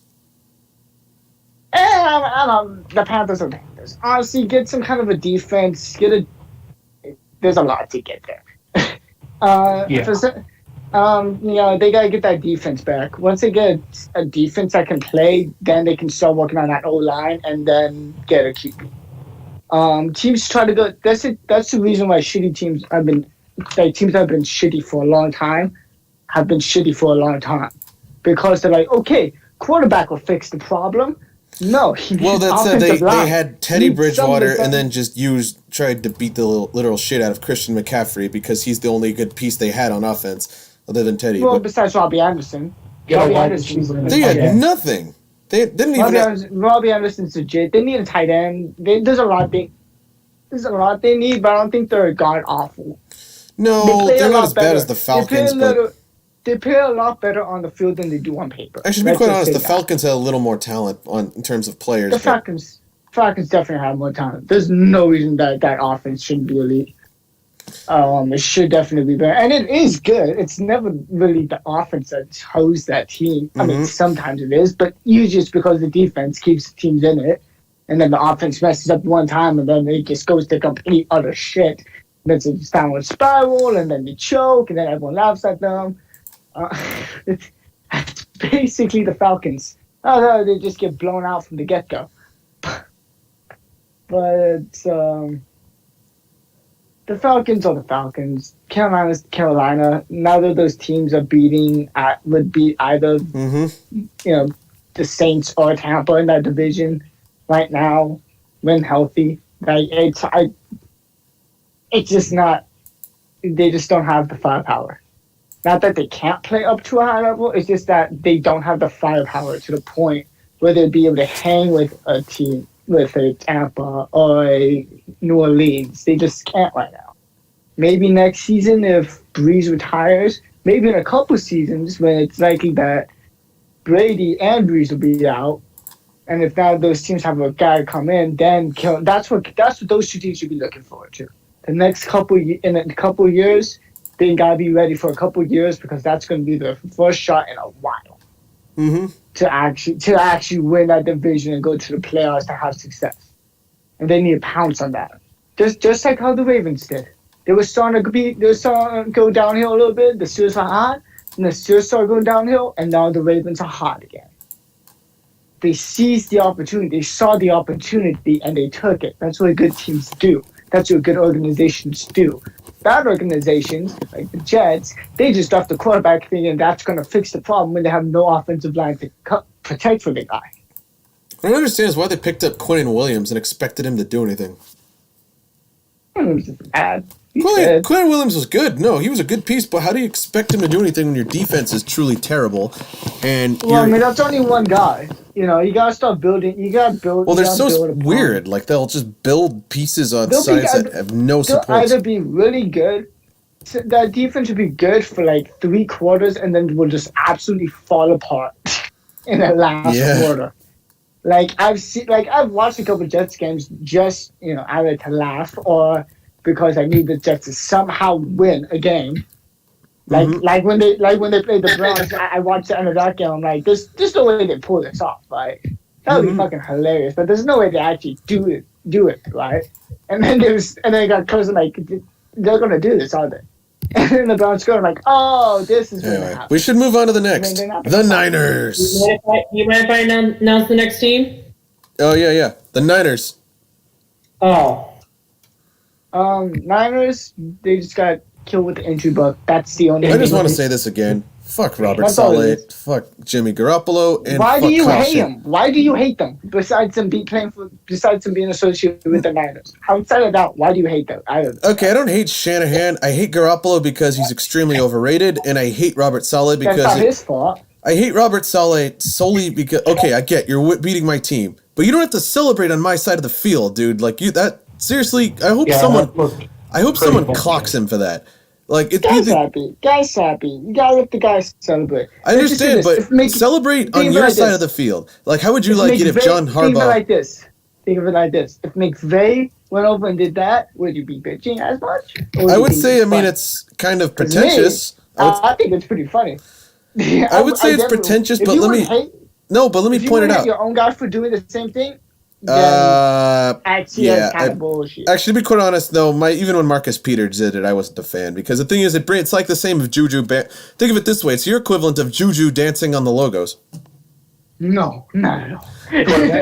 Speaker 4: And the Panthers are Panthers. Honestly, get some kind of a defense. There's a lot to get there. They gotta get that defense back. Once they get a defense that can play, then they can start working on that O line and then get a QB. Teams try to go. That's it. That's the reason why teams that have been shitty for a long time, because they're like, okay, quarterback will fix the problem. No,
Speaker 1: well, that's they had Teddy Bridgewater and then just tried to beat the literal shit out of Christian McCaffrey because he's the only good piece they had on offense other than Teddy.
Speaker 4: Well, besides Robbie Anderson, they
Speaker 1: had nothing. They didn't even.
Speaker 4: Robbie Anderson's legit. They need a tight end. There's a lot they need, but I don't think they're god awful.
Speaker 1: No, they're not as bad as the Falcons.
Speaker 4: They play a lot better on the field than they do on paper.
Speaker 1: Actually, to be quite honest, the Falcons had a little more talent in terms of players.
Speaker 4: The Falcons definitely have more talent. There's no reason that offense shouldn't be elite. It should definitely be better. And it is good. It's never really the offense that shows that team. I mean, sometimes it is, but usually it's because the defense keeps teams in it. And then the offense messes up one time, and then it just goes to complete other shit. And then it's a downward spiral, and then they choke, and then everyone laughs at them. It's basically the Falcons. Oh, they just get blown out from the get-go. But the Falcons are the Falcons. Carolina's Carolina. Neither of those teams would beat either the Saints or Tampa in that division right now when healthy. It's just not. They just don't have the firepower. Not that they can't play up to a high level, it's just that they don't have the firepower to the point where they'd be able to hang with a team, with a Tampa or a New Orleans. They just can't right now. Maybe next season if Breeze retires, maybe in a couple seasons when it's likely that Brady and Breeze will be out, and if now those teams have a guy come in, then that's what those two teams should be looking forward to. In a couple years, they gotta be ready for a couple of years because that's going to be the first shot in a while to actually win that division and go to the playoffs to have success. And they need to pounce on that, just like how the Ravens did. They were starting to go downhill a little bit. The Steelers are hot, and the Steelers started going downhill, and now the Ravens are hot again. They seized the opportunity. They saw the opportunity, and they took it. That's what good teams do. That's what good organizations do. Bad organizations, like the Jets, they just draft the quarterback thing, and that's going to fix the problem when they have no offensive line to protect for the guy.
Speaker 1: I don't understand is why they picked up Quinnen Williams and expected him to do anything. Quinnen Williams was good. No, he was a good piece, but how do you expect him to do anything when your defense is truly terrible?
Speaker 4: That's only one guy. You gotta start building. You gotta build.
Speaker 1: Well, they're so weird. Like they'll just build pieces on sides that have no support.
Speaker 4: They'll either be really good. That defense will be good for like 3 quarters, and then will just absolutely fall apart in the last quarter. Like I've watched a couple of Jets games just either to laugh or because I need the Jets to somehow win a game. Like when they played the Browns, I watched the end of that game. I'm like, there's no way they pull this off. Like that would be fucking hilarious, but there's no way they actually do it, right? And then they got close like they're gonna do this, aren't they? And then the Browns go like, oh, this is gonna happen.
Speaker 1: We should move on to the next. The Niners.
Speaker 2: You mind if I announce the next team?
Speaker 1: Oh yeah, the Niners.
Speaker 2: Oh.
Speaker 4: Niners, they just got killed with the injury bug. That's the only.
Speaker 1: I just want to say this again. Fuck Robert Saleh. Fuck Jimmy Garoppolo. And
Speaker 4: why do you hate him? Why do you hate them? Besides him being associated with the Niners. Outside of that, why do you hate them?
Speaker 1: Okay, I don't hate Shanahan. I hate Garoppolo because he's extremely overrated, and I hate Robert Saleh because
Speaker 4: that's not his fault.
Speaker 1: I hate Robert Saleh solely because okay, I get you're beating my team, but you don't have to celebrate on my side of the field, dude. Like you that seriously.
Speaker 3: Yeah, that looked
Speaker 1: I hope
Speaker 3: pretty
Speaker 1: someone
Speaker 3: bullshit.
Speaker 1: clocks him for that. Like it be
Speaker 4: Guy's
Speaker 1: the.
Speaker 4: happy. Guy's happy. You gotta let the guys celebrate.
Speaker 1: I
Speaker 4: Let's just say
Speaker 1: understand,
Speaker 4: this.
Speaker 1: but celebrate
Speaker 4: Think
Speaker 1: on
Speaker 4: of it
Speaker 1: your
Speaker 4: like
Speaker 1: side of the
Speaker 4: this.
Speaker 1: field. Like, how would you
Speaker 4: If
Speaker 1: like it if John
Speaker 4: think of it
Speaker 1: Harbaugh?
Speaker 4: like this. Think of it like this. If McVay went over and did that, would you be bitching as much? Or would
Speaker 1: I
Speaker 4: you
Speaker 1: would
Speaker 4: think
Speaker 1: say, I mean,
Speaker 4: funny?
Speaker 1: it's kind of
Speaker 4: 'Cause me,
Speaker 1: pretentious.
Speaker 4: I think it's pretty funny.
Speaker 1: I would say it's
Speaker 4: definitely.
Speaker 1: pretentious,
Speaker 4: If
Speaker 1: but
Speaker 4: you
Speaker 1: let
Speaker 4: would
Speaker 1: me
Speaker 4: hate,
Speaker 1: but let me
Speaker 4: if you
Speaker 1: point
Speaker 4: would
Speaker 1: it
Speaker 4: hate
Speaker 1: out.
Speaker 4: your own guy for doing the same thing, then I'd see it as
Speaker 1: Yeah.
Speaker 4: kind of bullshit.
Speaker 1: Actually, to be quite honest, though, even when Marcus Peters did it, I wasn't a fan because the thing is, it's like the same of Juju. Think of it this way: it's your equivalent of Juju dancing on the logos.
Speaker 4: No, not at all.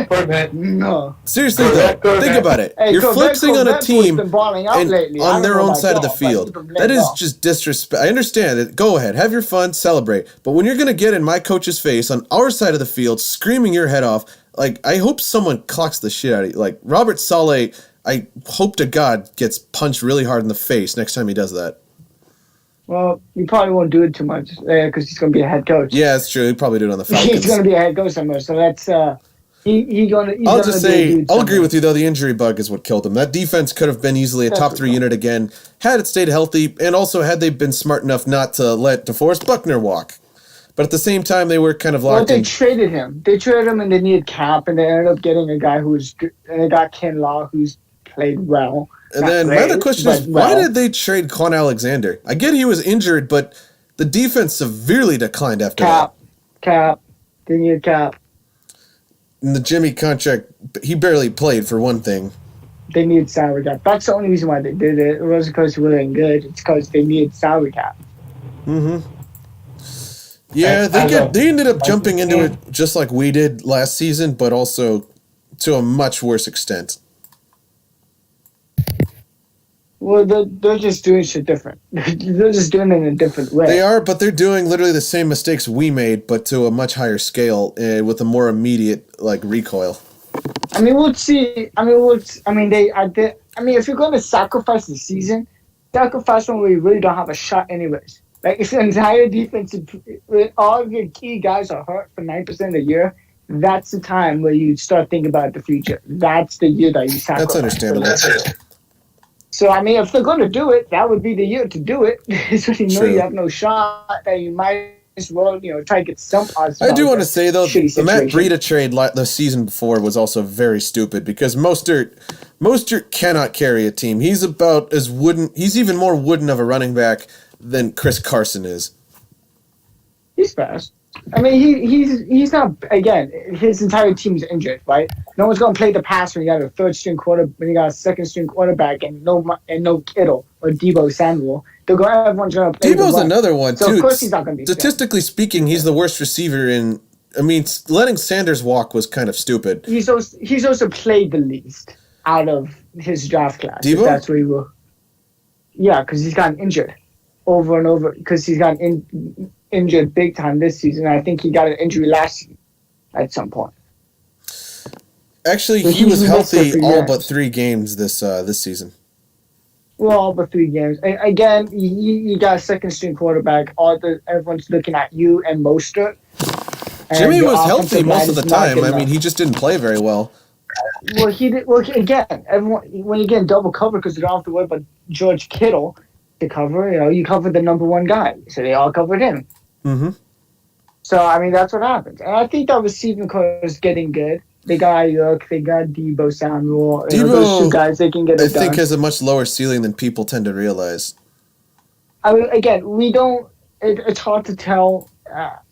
Speaker 3: Corvette.
Speaker 4: No.
Speaker 1: Seriously,
Speaker 3: Correct,
Speaker 1: though,
Speaker 3: correct.
Speaker 1: think about it.
Speaker 4: Hey,
Speaker 1: You're flexing on a
Speaker 4: Corvette's
Speaker 1: team
Speaker 4: been balling out
Speaker 1: and
Speaker 4: lately. I
Speaker 1: on
Speaker 4: don't
Speaker 1: their
Speaker 4: know
Speaker 1: own
Speaker 4: about
Speaker 1: side of the
Speaker 4: y'all, but he's
Speaker 1: field.
Speaker 4: been
Speaker 1: That
Speaker 4: playing
Speaker 1: is
Speaker 4: well.
Speaker 1: just disrespect. I understand it. Go ahead, have your fun, celebrate. But when you're gonna get in my coach's face on our side of the field, screaming your head off, like I hope someone clocks the shit out of you. Like Robert Saleh, I hope to God gets punched really hard in the face next time he does that.
Speaker 4: Well, he probably won't do it too much because he's going to be a head coach.
Speaker 1: Yeah, it's true. He'd probably do it on the Falcons.
Speaker 4: He's going to be a head coach somewhere. So that's he's
Speaker 1: I'll
Speaker 4: gonna
Speaker 1: just
Speaker 4: be a
Speaker 1: say,
Speaker 4: dude
Speaker 1: I'll agree
Speaker 4: somewhere.
Speaker 1: with you though. The injury bug is what killed him. That defense could have been easily a
Speaker 4: That's
Speaker 1: top
Speaker 4: what
Speaker 1: 3
Speaker 4: killed
Speaker 1: unit again had it stayed healthy, and also had they been smart enough not to let DeForest Buckner walk. But at the same time, they were kind of
Speaker 4: Well,
Speaker 1: locked
Speaker 4: they
Speaker 1: in.
Speaker 4: traded him. They traded him and they needed cap, and they ended up getting a guy who's good. And they got Ken Law, who's played well.
Speaker 1: And
Speaker 4: Not
Speaker 1: then my
Speaker 4: great,
Speaker 1: other question
Speaker 4: but
Speaker 1: is, why
Speaker 4: well.
Speaker 1: did they trade Quan Alexander? I get he was injured, but the defense severely declined after
Speaker 4: Cap? They needed cap.
Speaker 1: that. And the Jimmy contract, he barely played for one thing.
Speaker 4: They needed salary cap. That's the only reason why they did it. It wasn't because he wasn't good. It's because they needed salary cap.
Speaker 1: Mm-hmm. Yeah, they ended up jumping into it just like we did last season, but also to a much worse extent.
Speaker 4: Well, they're just doing shit different. They're just doing it in a different way.
Speaker 1: They are, but they're doing literally the same mistakes we made, but to a much higher scale with a more immediate like recoil.
Speaker 4: I mean, we'll see. If you're going to sacrifice the season, sacrifice when we really don't have a shot, anyways. Like if your entire defense, when all of your key guys are hurt for 9% of the year, that's the time where you start thinking about the future. That's the year that you sacrifice.
Speaker 1: That's understandable.
Speaker 4: So I mean, if they're going to do it, that would be the year to do it. So you know
Speaker 1: True.
Speaker 4: you have no shot, that you might as well try to get some odds.
Speaker 1: I do want to say though,
Speaker 4: shitty
Speaker 1: the Matt
Speaker 4: situation.
Speaker 1: Breida trade the season before was also very stupid because Mostert cannot carry a team. He's about as wooden. He's even more wooden of a running back than Chris Carson is.
Speaker 4: He's fast. I mean, he's not. Again, his entire team's injured, right? No one's gonna play the pass when you got a third string when you got a second string quarterback, and no Kittle or Debo Samuel. Everyone's gonna play.
Speaker 1: Debo's another one
Speaker 4: so
Speaker 1: too.
Speaker 4: Of course, he's not gonna be.
Speaker 1: Statistically speaking, he's the worst receiver in. I mean, letting Sanders walk was kind of stupid.
Speaker 4: He's also played the least out of his draft class.
Speaker 1: Debo?
Speaker 4: If that's where he will. Yeah, because he's gotten injured over and over. Because he's gotten injured big time this season. I think he got an injury last season at some point.
Speaker 1: Actually,
Speaker 4: So
Speaker 1: he was
Speaker 4: he's missed
Speaker 1: healthy
Speaker 4: a few
Speaker 1: all
Speaker 4: games.
Speaker 1: but 3 games this season.
Speaker 4: Well, all but 3 games. Again, you got a second string quarterback. Everyone's looking at you and Mostert. And
Speaker 1: Jimmy
Speaker 4: your
Speaker 1: was healthy
Speaker 4: offensive
Speaker 1: most
Speaker 4: line
Speaker 1: of the
Speaker 4: is not
Speaker 1: time.
Speaker 4: good
Speaker 1: I mean,
Speaker 4: enough.
Speaker 1: he just didn't play very well.
Speaker 4: Well, he did. Well, again, everyone when you're getting double covered because you don't have to worry about George Kittle to cover. You cover the number 1 guy, so they all covered him.
Speaker 1: Mm-hmm.
Speaker 4: So I mean, that's what happens. And I think that receiving core is getting good. They got Ayuk, they got Debo Samuel. Those 2 guys, they can get it
Speaker 1: I think
Speaker 4: done.
Speaker 1: has a much lower ceiling than people tend to realize.
Speaker 4: I mean, again, we don't. It's hard to tell.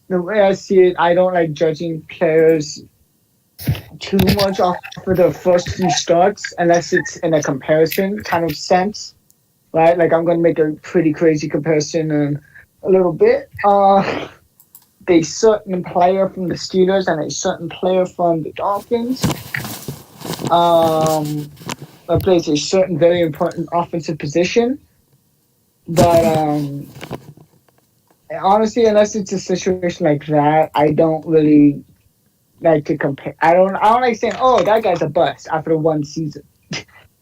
Speaker 4: The way I see it, I don't like judging players too much off of the first few starts, unless it's in a comparison kind of sense, right? Like I'm going to make a pretty crazy comparison in a little bit. A certain player from the Steelers and a certain player from the Dolphins plays a certain very important offensive position, but honestly, unless it's a situation like that, I don't really like to compare. I don't like saying, "Oh, that guy's a bust" after 1 season.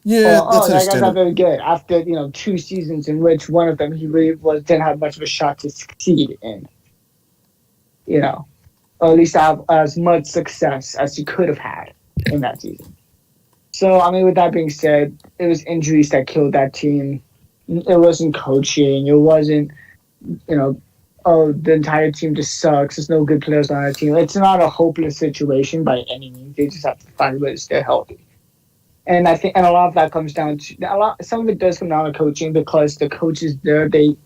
Speaker 1: Yeah,
Speaker 4: Or,
Speaker 1: that's
Speaker 4: that guy's not
Speaker 1: understandable.
Speaker 4: very good after 2 seasons in which one of them he really didn't have much of a shot to succeed in. you know, or at least have as much success as you could have had in that season. So, I mean, with that being said, it was injuries that killed that team. It wasn't coaching. It wasn't, you know, oh, the entire team just sucks. There's no good players on our team. It's not a hopeless situation by any means. They just have to find ways to stay healthy. And I think, and a lot of that comes down to a lot. Some of it does come down to coaching because the coaches there, they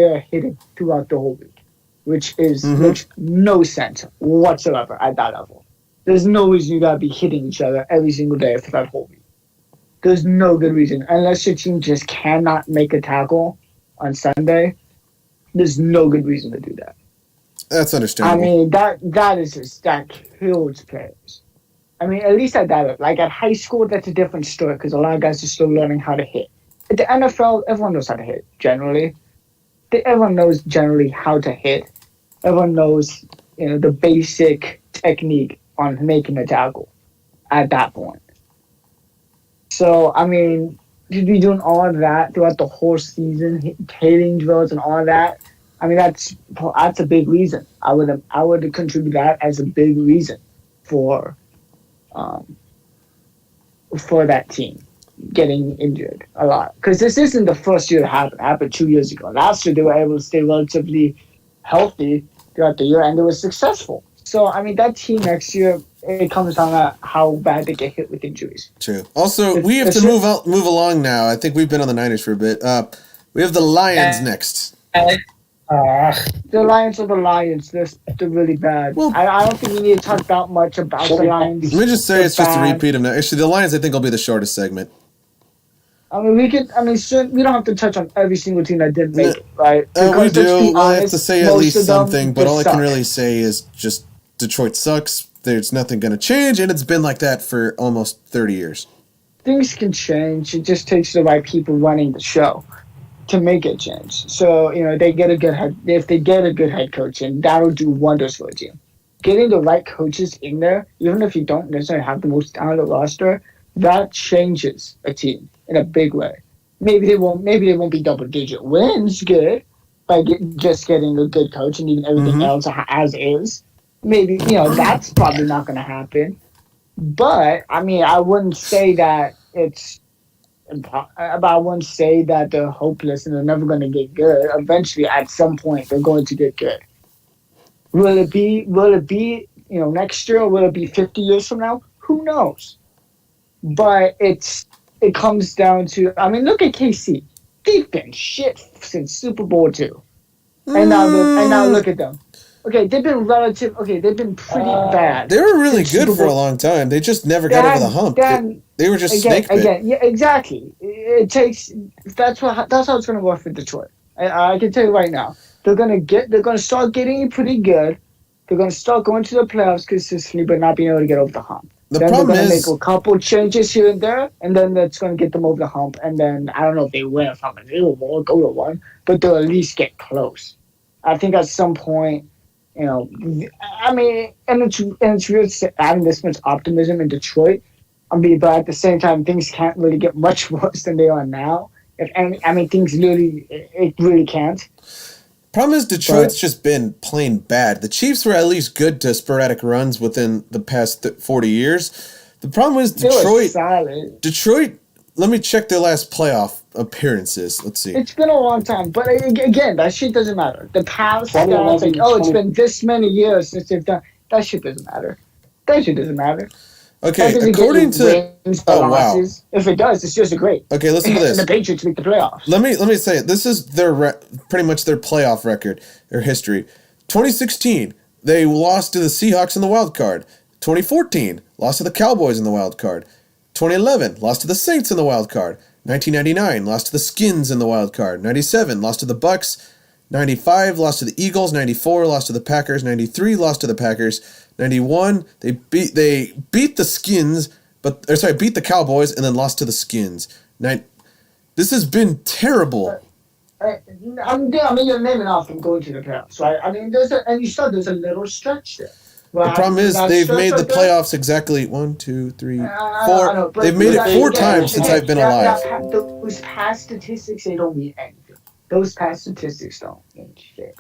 Speaker 4: are hitting throughout the whole week, which makes no sense whatsoever at that level. There's no reason you gotta be hitting each other every single day for that whole week. There's no good reason unless your team just cannot make a tackle on Sunday. There's no good reason to do that.
Speaker 1: That's
Speaker 4: I
Speaker 1: understandable.
Speaker 4: mean that is just that kills players. I mean, at least at that, like at high school, that's a different story because a lot of guys are still learning how to hit. At the NFL, everyone knows how to hit generally. Everyone knows generally how to hit. Everyone knows, the basic technique on making a tackle at that point. So, I mean, to be doing all of that throughout the whole season, hitting drills and all of that. I mean, that's a big reason. I would contribute that as a big reason for um, for that team getting injured a lot. Because this isn't the first year it happened. It happened 2 years ago. Last year, they were able to stay relatively healthy throughout the year, and they were successful. So, I mean, that team next year, it comes down to how bad they get hit with injuries.
Speaker 1: True. Also,
Speaker 4: If-
Speaker 1: we have
Speaker 4: if
Speaker 1: to
Speaker 4: you-
Speaker 1: move along now. I think we've been on the Niners for a bit. We have the Lions next.
Speaker 4: The Lions are the Lions. They're really bad.
Speaker 1: Well-
Speaker 4: I don't think we need to talk that much about the Lions.
Speaker 1: Let me just say
Speaker 4: They're
Speaker 1: it's just a
Speaker 4: bad.
Speaker 1: repeat of now. Actually, the Lions I think will be the shortest segment.
Speaker 4: I mean, we don't have to touch on every single team that didn't make it, right?
Speaker 1: We
Speaker 4: Because let's
Speaker 1: do.
Speaker 4: be
Speaker 1: We'll have
Speaker 4: honest,
Speaker 1: to say at
Speaker 4: most
Speaker 1: least
Speaker 4: of them
Speaker 1: something, but
Speaker 4: just
Speaker 1: all I can
Speaker 4: suck.
Speaker 1: really say is just Detroit sucks. There's nothing going to change, and it's been like that for almost 30 years.
Speaker 4: Things can change. It just takes the right people running the show to make it change. So they get a good head. If they get a good head coach, and that'll do wonders for a team. Getting the right coaches in there, even if you don't necessarily have the most talented roster, that changes a team in a big way. Maybe they won't be double digit wins. Good by just getting a good coach and even everything else as is. Maybe that's probably not going to happen. But I mean, I wouldn't say that I wouldn't say that they're hopeless and they're never going to get good. Eventually, at some point, they're going to get good. Will it be next year, or will it be 50 years from now? Who knows? But it comes down to, I mean, look at KC. They've been shit since Super Bowl II, and now look at them. Okay, they've been pretty bad.
Speaker 1: They were really
Speaker 4: since
Speaker 1: good
Speaker 4: Super
Speaker 1: for a
Speaker 4: Bowl.
Speaker 1: long time. They just never got over the hump. They were just snake bit.
Speaker 4: Yeah, exactly. It takes that's how it's going to work for Detroit. I can tell you right now. They're going to start getting pretty good. They're going to start going to the playoffs consistently, but not being able to get over the hump.
Speaker 1: The
Speaker 4: Then they're
Speaker 1: problem
Speaker 4: going to
Speaker 1: is
Speaker 4: make a couple changes here and there, and then that's going to get them over the hump. And then I don't know if they win a fucking 0 or go to 1, but they'll at least get close. I think at some point, I mean, and it's weird having this much optimism in Detroit. But at the same time, things can't really get much worse than they are now. Things it really can't.
Speaker 1: Problem is Detroit's just been plain bad. The Chiefs were at least good to sporadic runs within the past 40 years. The problem is
Speaker 4: They were
Speaker 1: Detroit.
Speaker 4: solid.
Speaker 1: Detroit. Let me check their last playoff appearances. Let's see.
Speaker 4: It's been a long time, but again, that shit doesn't matter. The past, it's
Speaker 3: 2011,
Speaker 4: been this many years since they've done. That shit doesn't matter. That shit doesn't matter.
Speaker 1: Okay,
Speaker 4: That doesn't
Speaker 1: according
Speaker 4: get you
Speaker 1: to
Speaker 4: wins or
Speaker 1: oh wow.
Speaker 4: losses. If it does, it's just a great.
Speaker 1: Okay, listen to
Speaker 4: And
Speaker 1: this.
Speaker 4: the Patriots make the playoffs.
Speaker 1: Let me say it. This is their pretty much their playoff record, their history. 2016, they lost to the Seahawks in the wild card. 2014, lost to the Cowboys in the wild card. 2011, lost to the Saints in the wild card. 1999, lost to the Skins in the wild card. 97, lost to the Bucks. 95, lost to the Eagles. 94, lost to the Packers. 93, lost to the Packers. 91, they beat the Skins, beat the Cowboys and then lost to the Skins. This has been terrible.
Speaker 4: You're naming off from going to the playoffs, right? I mean, there's a little stretch there.
Speaker 1: The problem is they've made the playoffs exactly 1, 2, 3, 4. They've made it 4 times since I've been alive.
Speaker 4: Those past statistics, they don't mean anything. Those past statistics don't mean shit.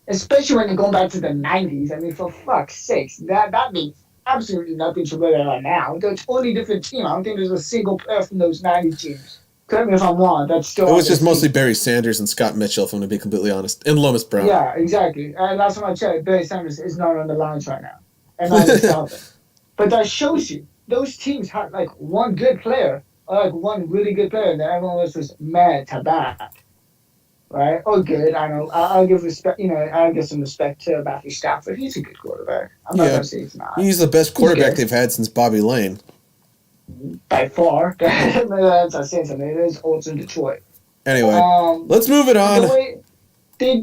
Speaker 4: especially when you're going back to the 90s. I mean, for fuck's sakes, that means absolutely nothing to where they are now. They're a totally different team. I don't think there's a single player from those 90 teams. Correct me if I'm wrong. That's still
Speaker 1: It
Speaker 4: on
Speaker 1: was
Speaker 4: this
Speaker 1: just mostly
Speaker 4: team.
Speaker 1: Barry Sanders and Scott Mitchell, if I'm going to be completely honest, and Lomas Brown.
Speaker 4: Yeah, exactly. And that's what I said. Barry Sanders is not on the Lions right now, and neither is Calvin. But that shows you those teams had like one good player, or like one really good player, and then everyone else was mad to bad, right? Oh, good. I know. I'll give respect. I'll give some respect to Matthew Stafford. He's a good quarterback. I'm not
Speaker 1: Yeah.
Speaker 4: gonna say he's not.
Speaker 1: He's the best
Speaker 4: He's
Speaker 1: quarterback
Speaker 4: good.
Speaker 1: they've had since Bobby Lane.
Speaker 4: By far. That's not saying something. It is also Detroit.
Speaker 1: Anyway,
Speaker 4: Um,
Speaker 1: let's move it
Speaker 4: the
Speaker 1: on.
Speaker 4: way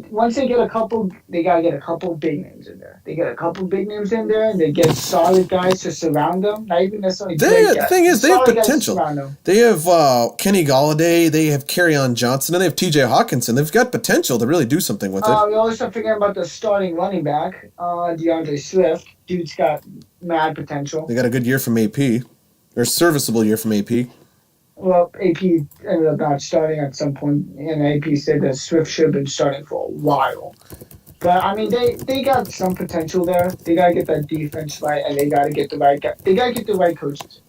Speaker 4: once they get a couple, they gotta get a couple big names in there. They get a couple big names in there, and they get solid guys to surround them. Not even necessarily great
Speaker 1: The
Speaker 4: guys.
Speaker 1: thing is, they have
Speaker 4: solid guys to
Speaker 1: potential.
Speaker 4: surround them.
Speaker 1: They have Kenny Galladay, they have Kerryon Johnson, and they have T.J. Hawkinson. They've got potential to really do something with it.
Speaker 4: We also forget about the starting running back, DeAndre Swift. Dude's got mad potential.
Speaker 1: They got a good year from AP, or serviceable year from AP.
Speaker 4: Well, AP ended up not starting at some point, and AP said that Swift should have been starting for a while. But I mean, they got some potential there. They gotta get that defense right, and they gotta get the right guy. They gotta get the right coaches.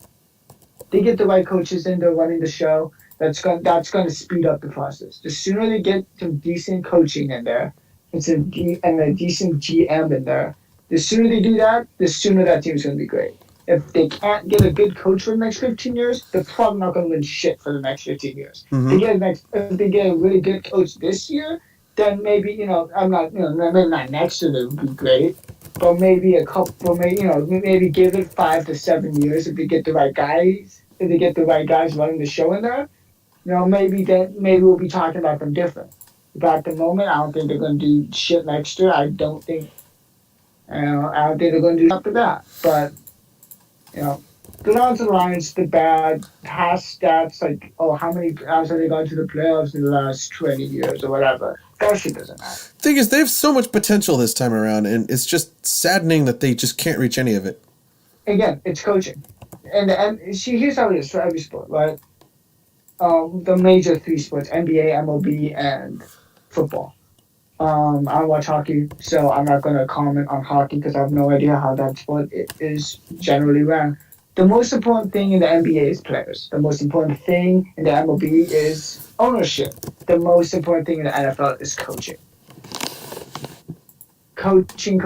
Speaker 4: They get the right coaches in there running the show. That's gonna speed up the process. The sooner they get some decent coaching in there, and a decent GM in there, the sooner they do that, the sooner that team's gonna be great. If they can't get a good coach for the next 15 years, they're probably not going to win shit for the next 15 years. If they get a really good coach this year, then maybe, I'm not, maybe not next year, that would be great. But maybe a couple, maybe give it 5 to 7 years if they get the right guys. If they get the right guys running the show in there, maybe we'll be talking about them different. But at the moment, I don't think they're going to do shit next year. I don't think they're going to do after that. But the Lions, the bad past stats, like, how many times have they gone to the playoffs in the last 20 years or whatever? That shit doesn't matter.
Speaker 1: Thing is, they have so much potential this time around, and it's just saddening that they just can't reach any of it.
Speaker 4: Again, it's coaching. And see, here's how it is for every sport, right? The major three sports, NBA, MLB, and football. I watch hockey, so I'm not going to comment on hockey because I have no idea how that sport is generally run. The most important thing in the NBA is players. The most important thing in the MLB is ownership. The most important thing in the NFL is coaching. Coaching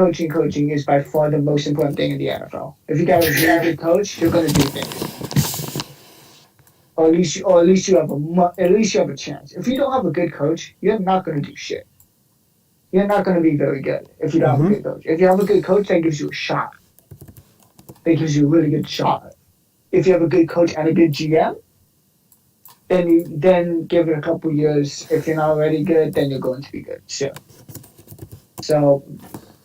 Speaker 4: is by far the most important thing in the NFL. If you got a really good coach, you're going to do things. Or at least you have a chance. If you don't have a good coach, you're not going to do shit. You're not going to be very good if you don't have a good coach. If you have a good coach, that gives you a shot. That gives you a really good shot. If you have a good coach and a good GM, then give it a couple years. If you're not already good, then you're going to be good. So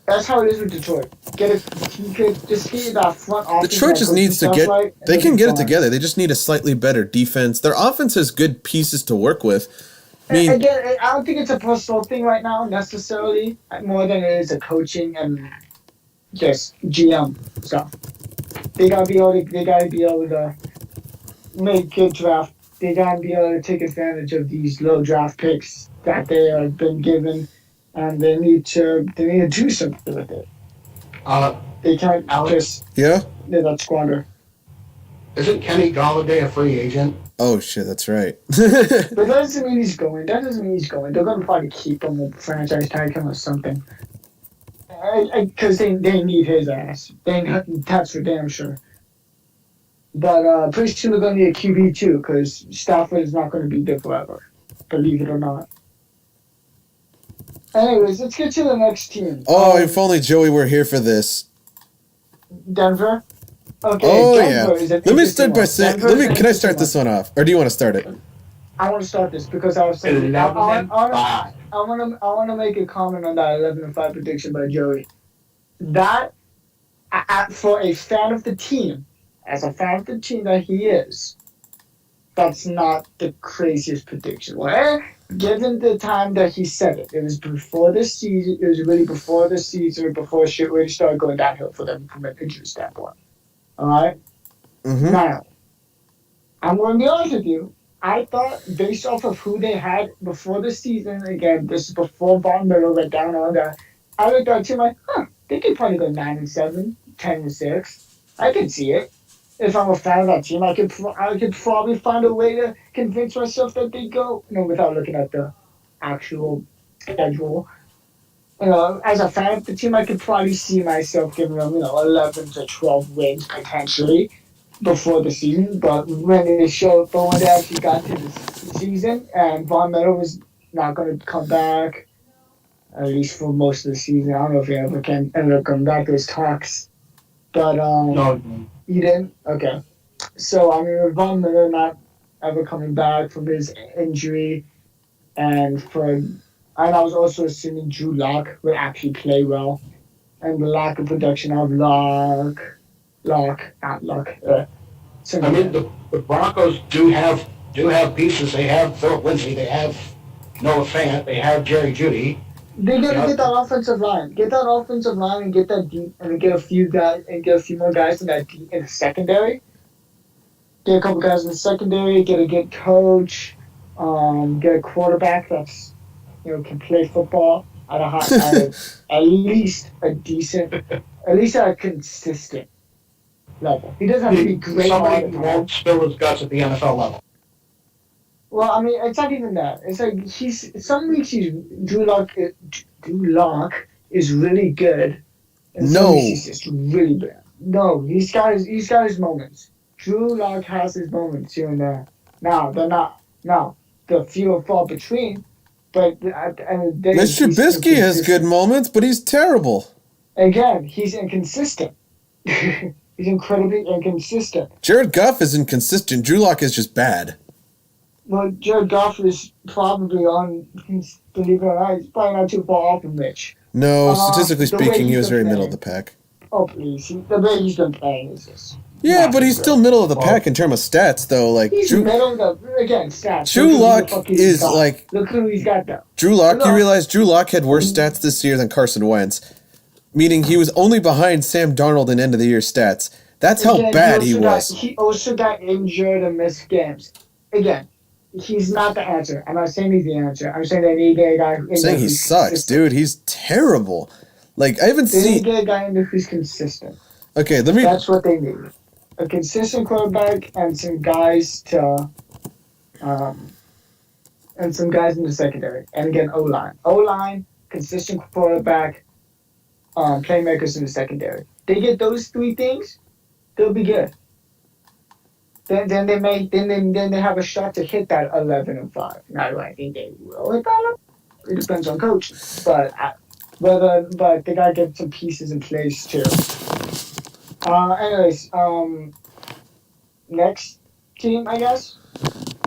Speaker 4: that's how it is with Detroit. Just get that front office.
Speaker 1: Detroit just needs to get. Right, they can get it together. They just need a slightly better defense. Their offense has good pieces to work with.
Speaker 4: Again, I don't think it's a personal thing right now necessarily, more than it is a coaching and just GM stuff. They gotta be able to make good draft. They gotta be able to take advantage of these low draft picks that they have been given, and they need to do something with it. They can't just let that squander.
Speaker 3: Isn't Kenny Galladay a free agent?
Speaker 1: Oh shit, that's right.
Speaker 4: But that doesn't mean he's going. They're going to probably keep him with franchise tag him or something. Because they need his ass. That's for damn sure. But pretty soon they're going to need a QB too, because Stafford is not going to be there forever. Believe it or not. Anyways, let's get to the next team.
Speaker 1: Oh, if only Joey were here for this.
Speaker 4: Denver? Okay,
Speaker 1: oh
Speaker 4: Denver
Speaker 1: yeah. Let me start by saying. Can I start this one off, or do you want to start it?
Speaker 4: I want to start this because I was saying I want to make a comment on that 11-5 prediction by Joey. That for a fan of the team, as a fan of the team that he is, that's not the craziest prediction. Well, given the time that he said it, it was before the season. It was really before the season, before shit really started going downhill for them from an injury standpoint. All right.
Speaker 1: Mm-hmm.
Speaker 4: Now, I'm going to be honest with you. I thought, based off of who they had before the season, again, this is before Von Miller went down on that, I looked at the team like, they could probably go 9-7, 10-6. I can see it. If I'm a fan of that team, I could probably find a way to convince myself that they go, without looking at the actual schedule. As a fan of the team, I could probably see myself giving them, 11 to 12 wins potentially before the season. But when they actually got to the season, and Von Miller was not going to come back, at least for most of the season. I don't know if he ever can end up coming back. There's talks, but
Speaker 3: No,
Speaker 4: he didn't. Okay, so I mean, with Von Miller not ever coming back from his injury, and I was also assuming Drew Lock would actually play well, and the lack of production of not Lock.
Speaker 3: I mean the Broncos do have pieces. They have Philip Lindsay. They have Noah Fant. They have Jerry Jeudy.
Speaker 4: They gotta
Speaker 3: Yep.
Speaker 4: get that offensive line. Get that offensive line and get that deep, and get a few guys and get a few more guys in that deep in the secondary. Get a couple guys in the secondary. Get a good coach. Get a quarterback that's can play football at least a decent, at least at a consistent level. He doesn't have to be great all
Speaker 3: Somebody
Speaker 4: the
Speaker 3: who
Speaker 4: time.
Speaker 3: won't spill his guts at the NFL level.
Speaker 4: Well, I mean, it's not even that. It's like some weeks Drew Lock. Drew Lock is really good, and some
Speaker 1: No.
Speaker 4: weeks he's just really bad. No, he's got his moments. Drew Lock has his moments here and there. Now they're not. Now the few and far between. But at the end of the day,
Speaker 1: Mitch Trubisky has good moments, but he's terrible.
Speaker 4: Again, he's inconsistent. He's incredibly inconsistent.
Speaker 1: Jared Goff is inconsistent. Drew Lock is just bad.
Speaker 4: Well, Jared Goff is probably believe it or not, he's probably not too far off from Mitch.
Speaker 1: No, statistically
Speaker 4: the way
Speaker 1: speaking, he
Speaker 4: he's
Speaker 1: was
Speaker 4: been
Speaker 1: very middle
Speaker 4: playing.
Speaker 1: of the pack.
Speaker 4: Oh, please. The way he's been playing is just.
Speaker 1: Yeah,
Speaker 4: not
Speaker 1: but he's
Speaker 4: good.
Speaker 1: still middle of the pack in terms of stats, though. Like
Speaker 4: He's middle of the. Again, stats.
Speaker 1: Drew
Speaker 4: Look
Speaker 1: Lock
Speaker 4: who the fuck he's
Speaker 1: is
Speaker 4: got.
Speaker 1: like
Speaker 4: Look who he's got, though.
Speaker 1: Drew Lock.
Speaker 4: Drew
Speaker 1: You
Speaker 4: Lock.
Speaker 1: realize Drew Lock had worse stats this year than Carson Wentz, meaning he was only behind Sam Darnold in end of the year stats. That's how
Speaker 4: Again,
Speaker 1: bad he was.
Speaker 4: He also got injured and missed games. Again, he's not the answer. I'm not saying he's the answer. I'm saying they need to get a guy.
Speaker 1: I'm saying he sucks, dude. He's terrible. Like I haven't
Speaker 4: They need
Speaker 1: seen.
Speaker 4: to get a guy in there who's consistent.
Speaker 1: Okay, let me.
Speaker 4: That's what they need. A consistent quarterback and some guys and some guys in the secondary. And again, O-line, consistent quarterback, playmakers in the secondary. They get those three things, they'll be good. Then they have a shot to hit that 11-5. Now do I think they will hit that? It depends on coach, but they gotta get some pieces in place too. Anyways, next team, I guess.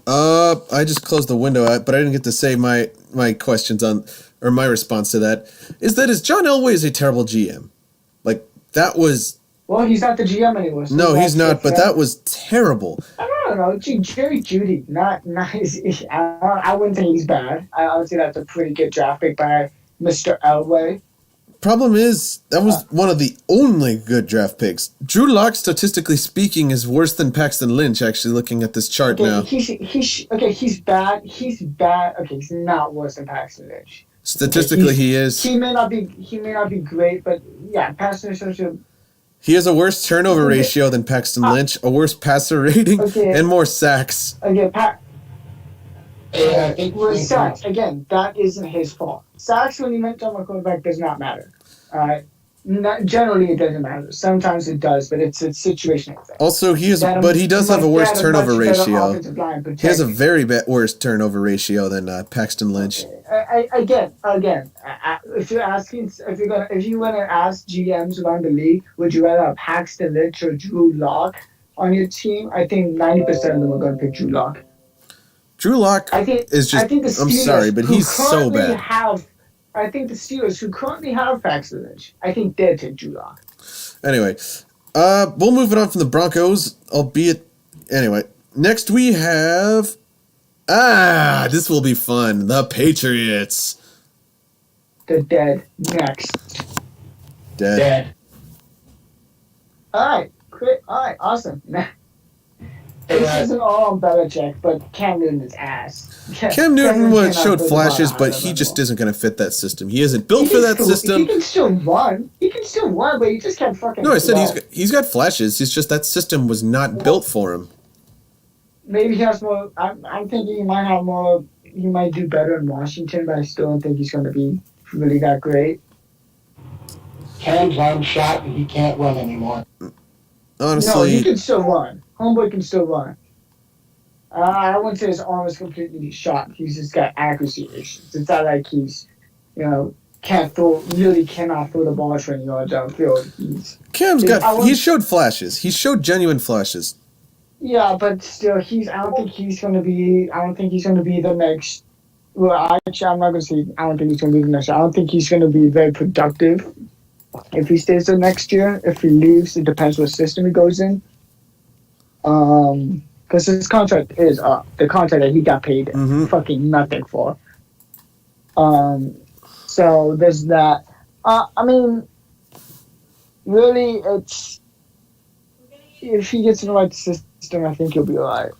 Speaker 1: I just closed the window out, but I didn't get to say my questions on or my response to that. Is John Elway is a terrible GM? Like that was.
Speaker 4: Well, he's not the GM anymore. So
Speaker 1: No, he's not. But that was terrible.
Speaker 4: I don't know. Jerry Jeudy, not nice. I wouldn't say he's bad. I would say that's a pretty good draft pick by Mr. Elway.
Speaker 1: Problem is, that was one of the only good draft picks. Drew Lock, statistically speaking, is worse than Paxton Lynch, actually, looking at this chart now.
Speaker 4: He's bad. He's bad. Okay, he's not worse than Paxton Lynch.
Speaker 1: Statistically, he is.
Speaker 4: He may not be great, but yeah, Paxton Lynch.
Speaker 1: He has a worse turnover ratio than Paxton Lynch, a worse passer rating, and more sacks.
Speaker 4: Okay,
Speaker 3: Yeah, I think
Speaker 4: sacks, again, that isn't his fault. Sacks when you mention a quarterback does not matter. Generally, it doesn't matter. Sometimes it does, but it's a situational thing.
Speaker 1: Also, he does have a worse turnover ratio. He has a very worse turnover ratio than Paxton Lynch.
Speaker 4: Again, if you want to ask GMs around the league, would you rather have Paxton Lynch or Drew Lock on your team? I think 90% of them are going to pick Drew Lock.
Speaker 1: Drew Lock is just. I'm sorry, but he's so bad.
Speaker 4: I think the Steelers, who currently have Paxton Lynch, I think they'll take Drew Lock.
Speaker 1: Anyway, we'll move it on from the Broncos, albeit. Anyway, next we have. This will be fun. The Patriots.
Speaker 4: They're dead. Next.
Speaker 1: Dead.
Speaker 4: All right. Great. All right. Awesome. This isn't all on Belichick, but Cam Newton is ass.
Speaker 1: Cam Newton
Speaker 4: cannot
Speaker 1: showed
Speaker 4: throw the ball
Speaker 1: flashes,
Speaker 4: at
Speaker 1: but
Speaker 4: high
Speaker 1: he just
Speaker 4: level.
Speaker 1: isn't going to fit that system. He isn't built for that
Speaker 4: He
Speaker 1: system.
Speaker 4: can still run. He can still run, but he just can't fucking
Speaker 1: No, I said
Speaker 4: throw.
Speaker 1: he's got flashes. It's just that system was not built for him.
Speaker 4: Maybe he has more. I'm thinking he might have more. He might do better in Washington, but I still don't think he's going to be really that great.
Speaker 3: Cam's arm shot and he can't run anymore.
Speaker 1: Honestly,
Speaker 4: No, he can still run. Homeboy can still run. I wouldn't say his arm is completely shot. He's just got accuracy issues. It's not like he's, can't throw. Really cannot throw the ball 20 yards downfield.
Speaker 1: He showed flashes. He showed genuine flashes.
Speaker 4: Yeah, but still, I don't think he's going to be the next. Well, actually, I'm not going to say I don't think he's going to be the next. I don't think he's going to be very productive if he stays there next year. If he leaves, it depends what system he goes in. Because his contract is up. The contract that he got paid fucking nothing for. So there's that. I mean, really, it's if he gets in the right system, I think he'll be alright.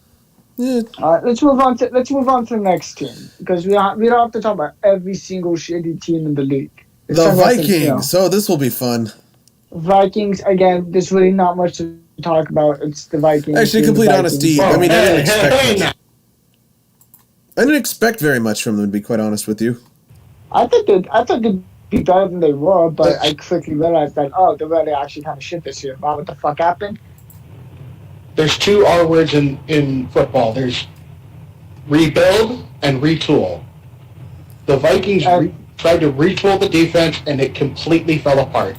Speaker 1: Yeah.
Speaker 4: Let's move on to the next team because we don't have to talk about every single shitty team in the league.
Speaker 1: The Vikings. So this will be fun.
Speaker 4: Vikings again. There's really not much to talk about. It's the Vikings.
Speaker 1: Actually, complete honesty. I mean, I didn't expect much. I didn't expect very much from them, to be quite honest with you.
Speaker 4: I thought they'd be better than they were, but I quickly realized that they're really actually kind of shit this year. Wow, what the fuck happened?
Speaker 3: There's two R words in football. There's rebuild and retool. The Vikings tried to retool the defense, and it completely fell apart.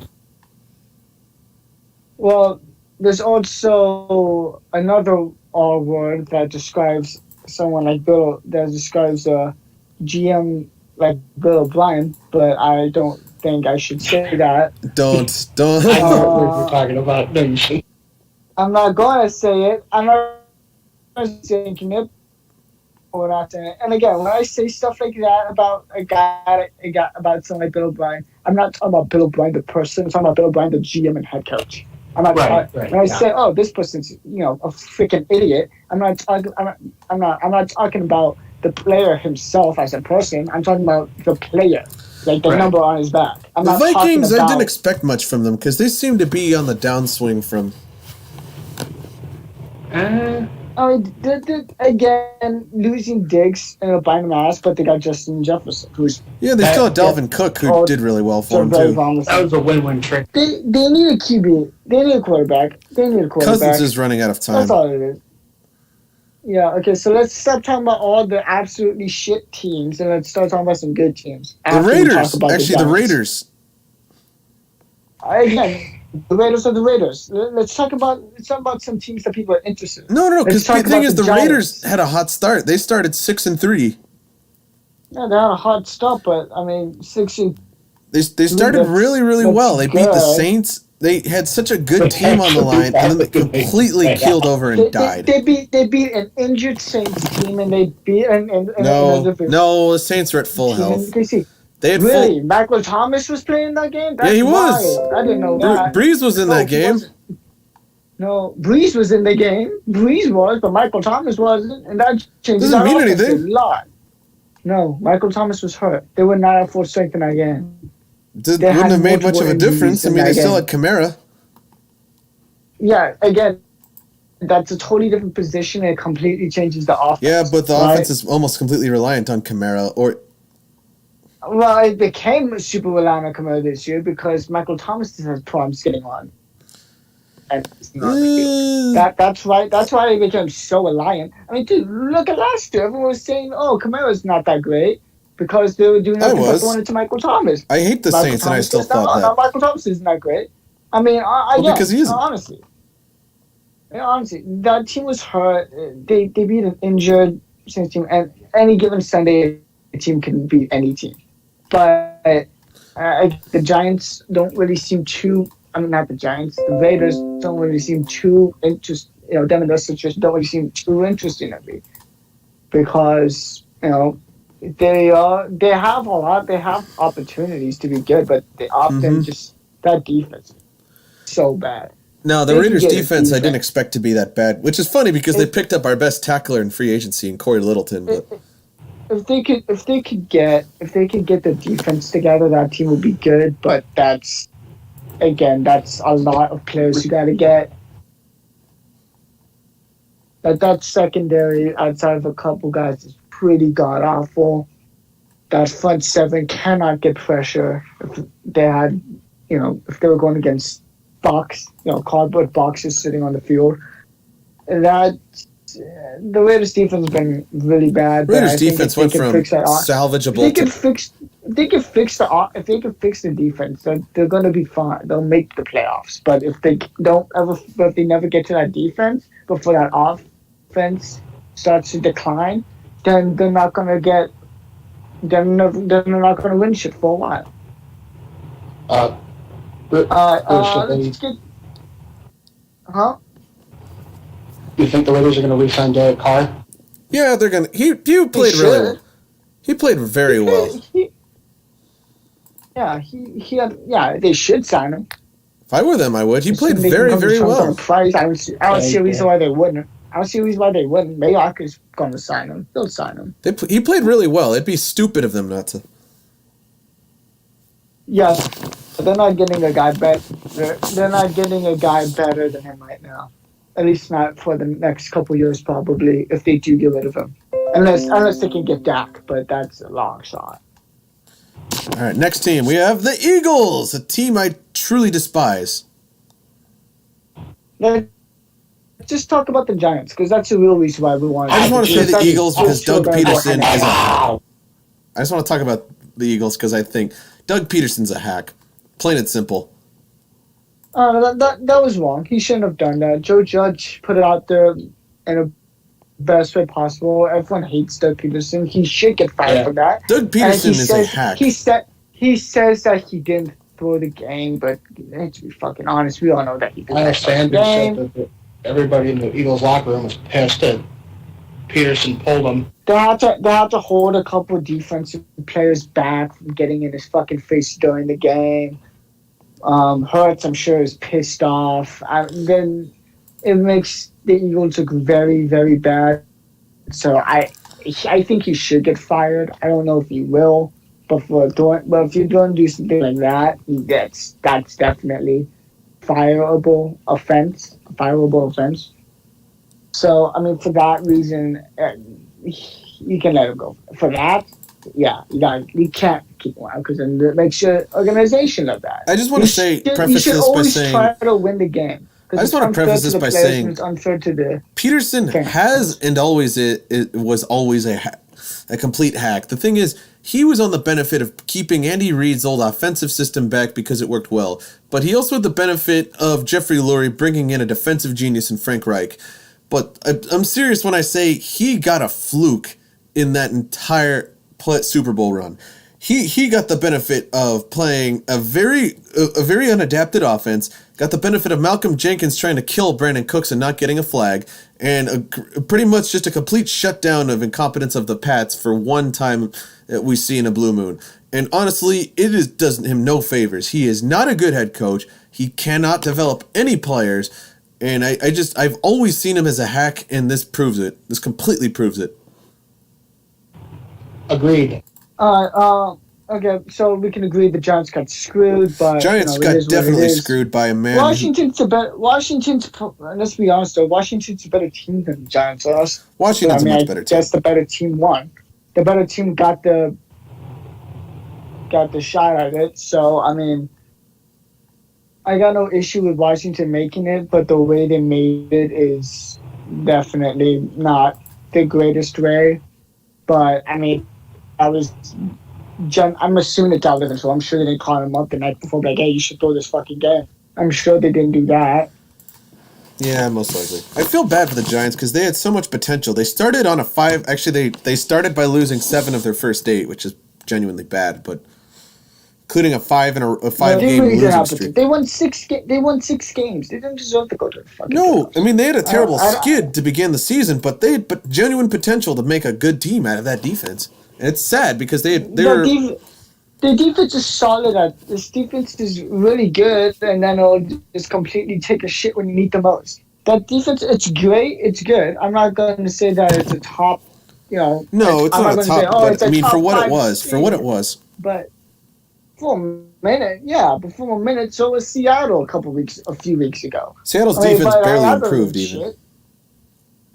Speaker 4: Well, there's also another R word that describes someone like Bill, that describes a GM like Bill O'Brien, but I don't think I should say that.
Speaker 1: Don't.
Speaker 3: I know what we're talking about. No, you shouldn't.
Speaker 4: I'm not going to say it. I'm not going to say it. We're not saying it. And again, when I say stuff like that about a guy about someone like Bill O'Brien, I'm not talking about Bill O'Brien the person. I'm talking about Bill O'Brien the GM and head coach. I'm not when I say, this person's a freaking idiot. I'm not talking about the player himself as a person. I'm talking about the player, like the number on his back.
Speaker 1: The Vikings, I didn't expect much from them because they seem to be on the downswing from.
Speaker 4: Again, losing Diggs and buying them ass, but they got Justin Jefferson, who's
Speaker 1: they still had Dalvin Cook, who did really well for them too.
Speaker 3: That was a win-win trick.
Speaker 4: They need a QB. They need a quarterback.
Speaker 1: Cousins is running out of time.
Speaker 4: That's all it is. Yeah. Okay. So let's stop talking about all the absolutely shit teams and let's start talking about some good teams.
Speaker 1: The Raiders. The Raiders.
Speaker 4: Again. The Raiders are the Raiders. Let's talk about some teams that people are interested in.
Speaker 1: No, because the thing is, the Raiders had a hot start. They started 6-3.
Speaker 4: Yeah, they had a hot start, but I mean, 6-3.
Speaker 1: They started really, really well. They beat the Saints. They had such a good team on the line, and then they completely keeled over and died.
Speaker 4: They beat an injured Saints team, and they beat
Speaker 1: no, the Saints are at full health. They had
Speaker 4: really? Michael Thomas was playing that game?
Speaker 1: That's he was.
Speaker 4: Wild. I didn't know that.
Speaker 1: Breeze was in that game.
Speaker 4: No, Breeze was in the game. Breeze was, but Michael Thomas wasn't, and that changes
Speaker 1: doesn't mean anything.
Speaker 4: A lot. No, Michael Thomas was hurt. They were not at full strength in that game.
Speaker 1: Wouldn't have made much of a difference. I mean, they still had Kamara.
Speaker 4: Yeah, again, that's a totally different position. It completely changes the offense.
Speaker 1: Yeah, but the offense is almost completely reliant on Kamara.
Speaker 4: Well, it became super reliant on Kamara this year because Michael Thomas has problems getting on. And that's why it became so reliant. I mean, dude, look at last year. Everyone was saying, Kamara's not that great because they were doing nothing but throwing it to Michael Thomas.
Speaker 1: I hate the Saints, and I still thought that.
Speaker 4: Michael Thomas isn't that great. I mean,
Speaker 1: because he isn't.
Speaker 4: Honestly, that team was hurt. They beat an injured Saints team, and any given Sunday, a team can beat any team. But the Giants don't really seem too. I mean, not the Giants. The Raiders don't really seem too interested. Them in this situation don't really seem too interesting to me because they have a lot. They have opportunities to be good, but they often just that defense is so bad.
Speaker 1: No, the
Speaker 4: They can
Speaker 1: Raiders'
Speaker 4: get a
Speaker 1: defense I didn't
Speaker 4: defense.
Speaker 1: expect to be that bad, which is funny because they picked up our best tackler in free agency in Corey Littleton. But
Speaker 4: If they could get the defense together, that team would be good. But that's a lot of players you got to get. That secondary outside of a couple guys is pretty god awful. That front seven cannot get pressure. If they had, if they were going against cardboard boxes sitting on the field, that the Raiders defense has been really bad.
Speaker 1: Raiders defense went from salvageable
Speaker 4: if they can fix the defense, then they're going to be fine. They'll make the playoffs. But if they never get to that defense before that offense starts to decline, then they're not going to get. Then they're not going to win shit for a while. Let's get. Huh?
Speaker 3: You think the Raiders are going to re-sign Derek Carr?
Speaker 1: yeah, they're gonna. He played really well. He played very well.
Speaker 4: They should sign him.
Speaker 1: If I were them, I would. He played very, very well.
Speaker 4: Price. I don't see a reason why they wouldn't. I don't see a reason why they wouldn't. Mayock is going to sign him. They'll sign him.
Speaker 1: He played really well. It'd be stupid of them not to.
Speaker 4: Yes, but they're not getting a guy better. They're not getting a guy better than him right now. At least not for the next couple years, probably, if they do get rid of him. Unless they can get Dak, but that's a long shot.
Speaker 1: All right, next team. We have the Eagles, a team I truly despise.
Speaker 4: Let's just talk about the Giants, because that's the real reason why we want to.
Speaker 1: I just want to say the Eagles because Doug Peterson is a hack. I just want to talk about the Eagles because I think Doug Peterson's a hack. Plain and simple.
Speaker 4: That was wrong. He shouldn't have done that. Joe Judge put it out there in a best way possible. Everyone hates Doug Peterson. He should get fired for that.
Speaker 1: Doug Peterson is a hack.
Speaker 4: He says that he didn't throw the game, but to be fucking honest, we all know that he didn't.
Speaker 3: I understand that everybody in the Eagles locker room was pissed that Peterson pulled him.
Speaker 4: They had to hold a couple of defensive players back from getting in his fucking face during the game. Hurts, I'm sure, is pissed off. Then it makes the Eagles look very, very bad. So I think he should get fired. I don't know if he will, but if you're going to do something like that, that's definitely fireable offense. So I mean, for that reason, you can let him go. For that, yeah, you can't keep him around because then it makes your organization look bad.
Speaker 1: I just want to preface this by saying,
Speaker 4: try to win the game.
Speaker 1: I just want to preface this by saying,
Speaker 4: it's unfair to the
Speaker 1: Peterson has and always it was always a complete hack. The thing is, he was on the benefit of keeping Andy Reid's old offensive system back because it worked well, but he also had the benefit of Jeffrey Lurie bringing in a defensive genius in Frank Reich. But I'm serious when I say he got a fluke in that entire Super Bowl run. He got the benefit of playing a very unadapted offense, got the benefit of Malcolm Jenkins trying to kill Brandon Cooks and not getting a flag, and pretty much just a complete shutdown of incompetence of the Pats for one time that we see in a blue moon. And honestly, it does him no favors. He is not a good head coach. He cannot develop any players, and I've always seen him as a hack, and this proves it. This completely proves it.
Speaker 3: Agreed.
Speaker 4: Okay, so we can agree the Giants got screwed, but
Speaker 1: Giants got definitely screwed by a man.
Speaker 4: Let's be honest though, Washington's a better team than the Giants.
Speaker 1: Washington's a much better team.
Speaker 4: I guess the better team won. The better team got the shot at it. So I mean, I got no issue with Washington making it, but the way they made it is definitely not the greatest way. But I mean, I'm assuming it's out of it, so I'm sure they didn't call him up the night before, like, hey, you should throw this fucking game. I'm sure they didn't do that.
Speaker 1: Yeah, most likely. I feel bad for the Giants because they had so much potential. They started on a 5. Actually, they started by losing 7 of their first 8, which is genuinely bad, but including a 5 game losing streak.
Speaker 4: They won 6 games. They didn't deserve to go to the fucking
Speaker 1: playoffs. I mean, they had a terrible
Speaker 4: skid
Speaker 1: to begin the season, but they had genuine potential to make a good team out of that defense. And it's sad because they were...
Speaker 4: The defense is solid. This defense is really good, and then it'll just completely take a shit when you need the most. That defense, it's great. It's good. I'm not going to say that it's a top.
Speaker 1: No, it's
Speaker 4: I'm
Speaker 1: not
Speaker 4: not
Speaker 1: a
Speaker 4: going to say,
Speaker 1: top,
Speaker 4: oh,
Speaker 1: but
Speaker 4: it's
Speaker 1: I
Speaker 4: a
Speaker 1: mean, for
Speaker 4: top
Speaker 1: what it
Speaker 4: five
Speaker 1: was, for what it
Speaker 4: team.
Speaker 1: was.
Speaker 4: But for a minute, yeah. But for a minute, so was Seattle a few weeks ago.
Speaker 1: Seattle's defense barely
Speaker 4: I
Speaker 1: improved even.
Speaker 4: shit.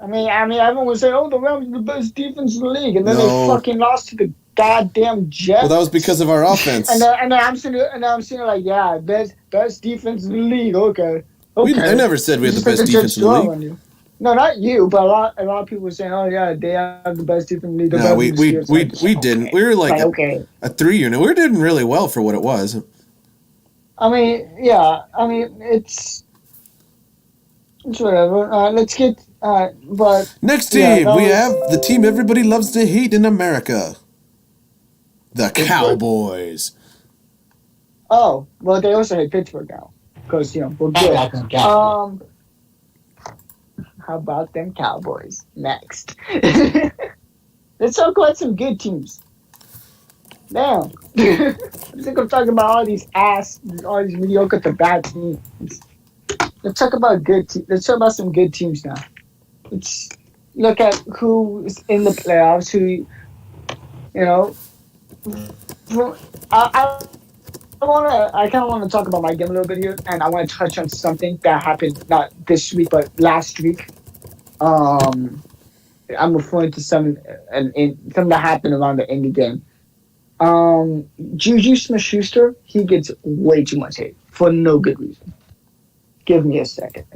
Speaker 4: Everyone was saying, "Oh, the Rams are the best defense in the league," and then they
Speaker 1: No.
Speaker 4: fucking lost to the goddamn Jets.
Speaker 1: Well, that was because of our offense.
Speaker 4: and I'm sitting like, yeah, best defense in the league. Okay.
Speaker 1: I never said we had the best defense in the league.
Speaker 4: No, not you, but a lot of people were saying, "Oh yeah, they have the best defense in the league."
Speaker 1: No, we didn't. We were like a 3 unit. We were doing really well for what it was.
Speaker 4: I mean, yeah. I mean, it's whatever. Let's get. But
Speaker 1: next team, we have the team everybody loves to hate in America. The Cowboys.
Speaker 4: Oh, well, they also hate Pittsburgh now because we're good. How about them Cowboys? Next. Let's talk about some good teams. Damn. I'm sick of talking about all these mediocre to bad teams. Let's talk about let's talk about some good teams now. Let's look at who's in the playoffs, I kind of want to talk about my game a little bit here, and I want to touch on something that happened not this week but last week. I'm referring to something that happened around the indie game. Juju Smith-Schuster, he gets way too much hate for no good reason. Give me a second.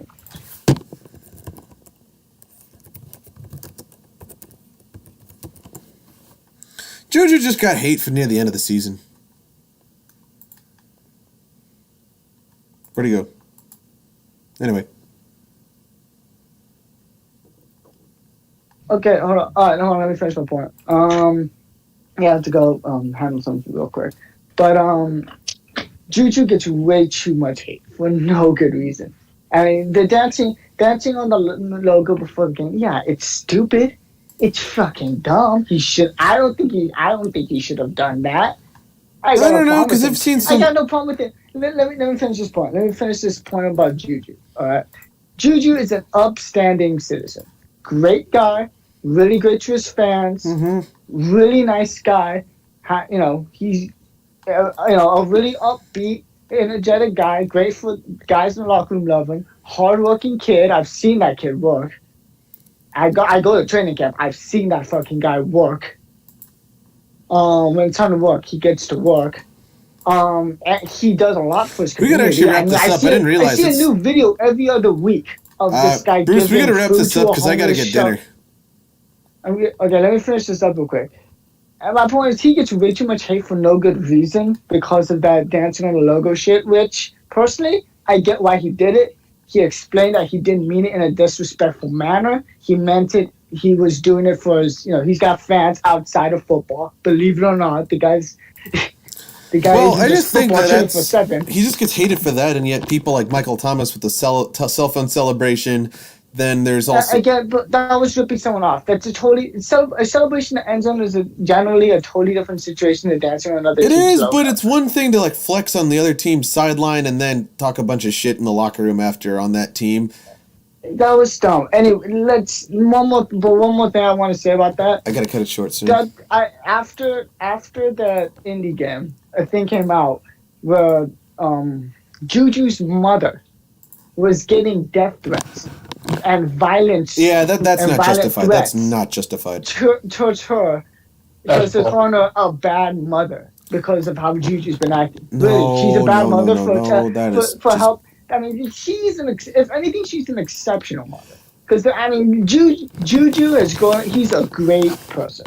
Speaker 1: Juju just got hate for near the end of the season. Where'd he go? Anyway.
Speaker 4: Okay, hold on. All right, hold on. Let me finish my point. I have to go handle something real quick. But Juju gets way too much hate for no good reason. I mean, the dancing on the logo before the game. Yeah, it's stupid. It's fucking dumb. I don't think he should have done that. I don't know, because I've seen some. I got no problem with it. Let me finish this point. Let me finish this point about Juju. All right, Juju is an upstanding citizen. Great guy. Really good to his fans.
Speaker 1: Mm-hmm.
Speaker 4: Really nice guy. He's a really upbeat, energetic guy. Great for guys in the locker room. Love him. Hardworking kid. I've seen that kid work. I go to training camp. I've seen that fucking guy work. When it's time to work, he gets to work. And he does a lot for his community.
Speaker 1: We gotta actually wrap this up. I didn't realize.
Speaker 4: I see a new video every other week of this guy.
Speaker 1: Bruce, we gotta wrap this up because I gotta get dinner.
Speaker 4: Okay, let me finish this up real quick. And my point is, he gets way too much hate for no good reason because of that dancing on the logo shit, which, personally, I get why he did it. He explained that he didn't mean it in a disrespectful manner. He meant it. He was doing it for his, he's got fans outside of football. Believe it or not, the guy's...
Speaker 1: Well, I just think that he just gets hated for that, and yet people like Michael Thomas with the cell phone celebration... Then there's also
Speaker 4: again, but that was ripping someone off. That's a celebration that ends on is generally a totally different situation than dancing on another. It is,
Speaker 1: but it's one thing to like flex on the other team's sideline and then talk a bunch of shit in the locker room after on that team.
Speaker 4: That was dumb. Anyway, one more thing I want to say about that.
Speaker 1: I gotta cut it short soon.
Speaker 4: After the indie game, a thing came out where Juju's mother was getting death threats and violence.
Speaker 1: Yeah, that's not justified. That's not justified.
Speaker 4: Towards her, because it's on a bad mother because of how Juju's been acting. Really, she's a bad mother for help. I mean, if anything, she's an exceptional mother. Because Juju is going. He's a great person.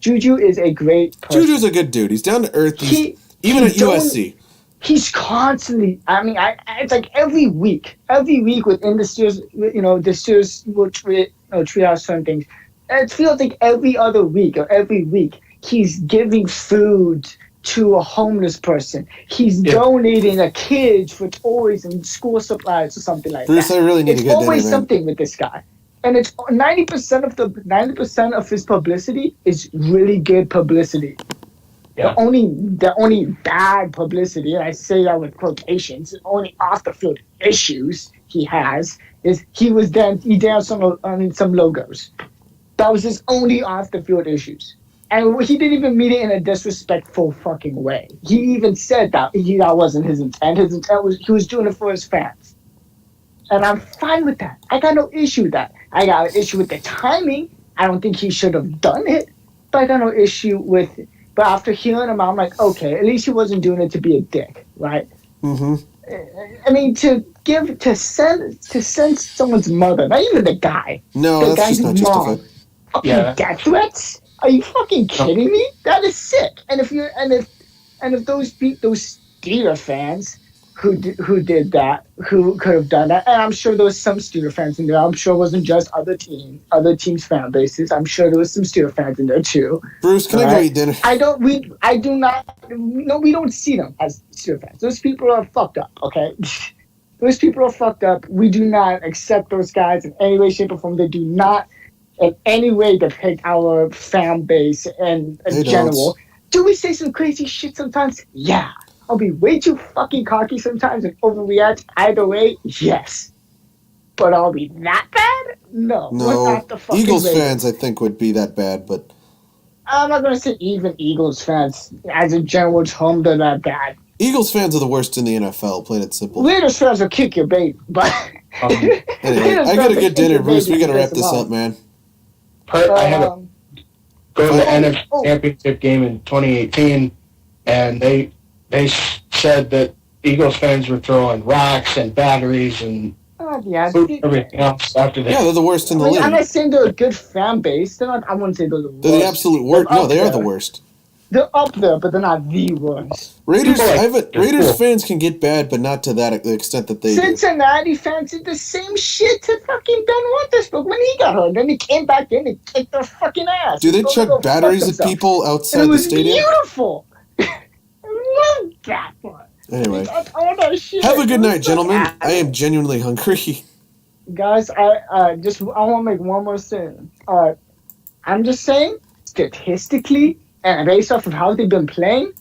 Speaker 4: Juju is a great person.
Speaker 1: Juju's a good dude. He's down to earth. Even at USC.
Speaker 4: He's constantly. I mean, it's like every week within the Steelers, the Steelers will triage certain things. It feels like every other week or every week he's giving food to a homeless person. He's donating a kid for toys and school supplies or something like
Speaker 1: Bruce,
Speaker 4: that.
Speaker 1: I really need to get
Speaker 4: It's always
Speaker 1: dinner,
Speaker 4: something with this guy, and it's 90% of his publicity is really good publicity.
Speaker 3: Yeah.
Speaker 4: The only bad publicity, and I say that with quotations, the only off the field issues he has is he danced on some logos. That was his only off the field issues. And he didn't even mean it in a disrespectful fucking way. He even said that that wasn't his intent. His intent was he was doing it for his fans. And I'm fine with that. I got no issue with that. I got an issue with the timing. I don't think he should have done it. But I got no issue with it. But after hearing him, I'm like, okay, at least he wasn't doing it to be a dick, right?
Speaker 1: Mm-hmm.
Speaker 4: I mean, to send someone's mother, not even the guy,
Speaker 1: No,
Speaker 4: the
Speaker 1: that's just not justified.
Speaker 4: fucking death threats? Are you fucking kidding me? That is sick. And if those Steeler fans who did that, who could have done that, and I'm sure there was some Steeler fans in there. I'm sure it wasn't just other teams' fan bases. I'm sure there was some Steeler fans in there too.
Speaker 1: Bruce, can I go eat dinner?
Speaker 4: We don't see them as Steeler fans. Those people are fucked up. Okay. Those people are fucked up. We do not accept those guys in any way, shape, or form. They do not in any way depict our fan base and in general. Do we say some crazy shit sometimes? Yeah. I'll be way too fucking cocky sometimes and overreact either way. Yes. But I'll be that bad? No. We're not the fucking
Speaker 1: Eagles
Speaker 4: Raiders.
Speaker 1: fans, I think, would be that bad, but
Speaker 4: I'm not going to say even Eagles fans. As a general term, they're that bad.
Speaker 1: Eagles fans are the worst in the NFL, plain and simple.
Speaker 4: Raiders fans will kick your bait, but...
Speaker 1: Anyway, I gotta get dinner, Bruce. We gotta wrap this up, man.
Speaker 3: I had to go to the NFC Championship game in 2018, and they said that Eagles fans were throwing rocks and batteries and everything else after that.
Speaker 1: Yeah, they're the worst in the league.
Speaker 4: I'm not saying they're a good fan base. They're not. I wouldn't say they're the worst.
Speaker 1: They're the absolute worst. No, they are the worst.
Speaker 4: They're up there, but they're not the worst.
Speaker 1: Raiders fans can get bad, but not to that extent that they
Speaker 4: Cincinnati fans did the same shit to fucking Ben Roethlisberger when he got hurt. Then he came back in and kicked their fucking ass.
Speaker 1: Do they chuck batteries at people outside the stadium?
Speaker 4: It was beautiful. I love that one.
Speaker 1: Anyway,
Speaker 4: all that shit.
Speaker 1: Have a good night, gentlemen. I am genuinely hungry.
Speaker 4: Guys, I want to make one more thing. I'm just saying, statistically, and based off of how they've been playing,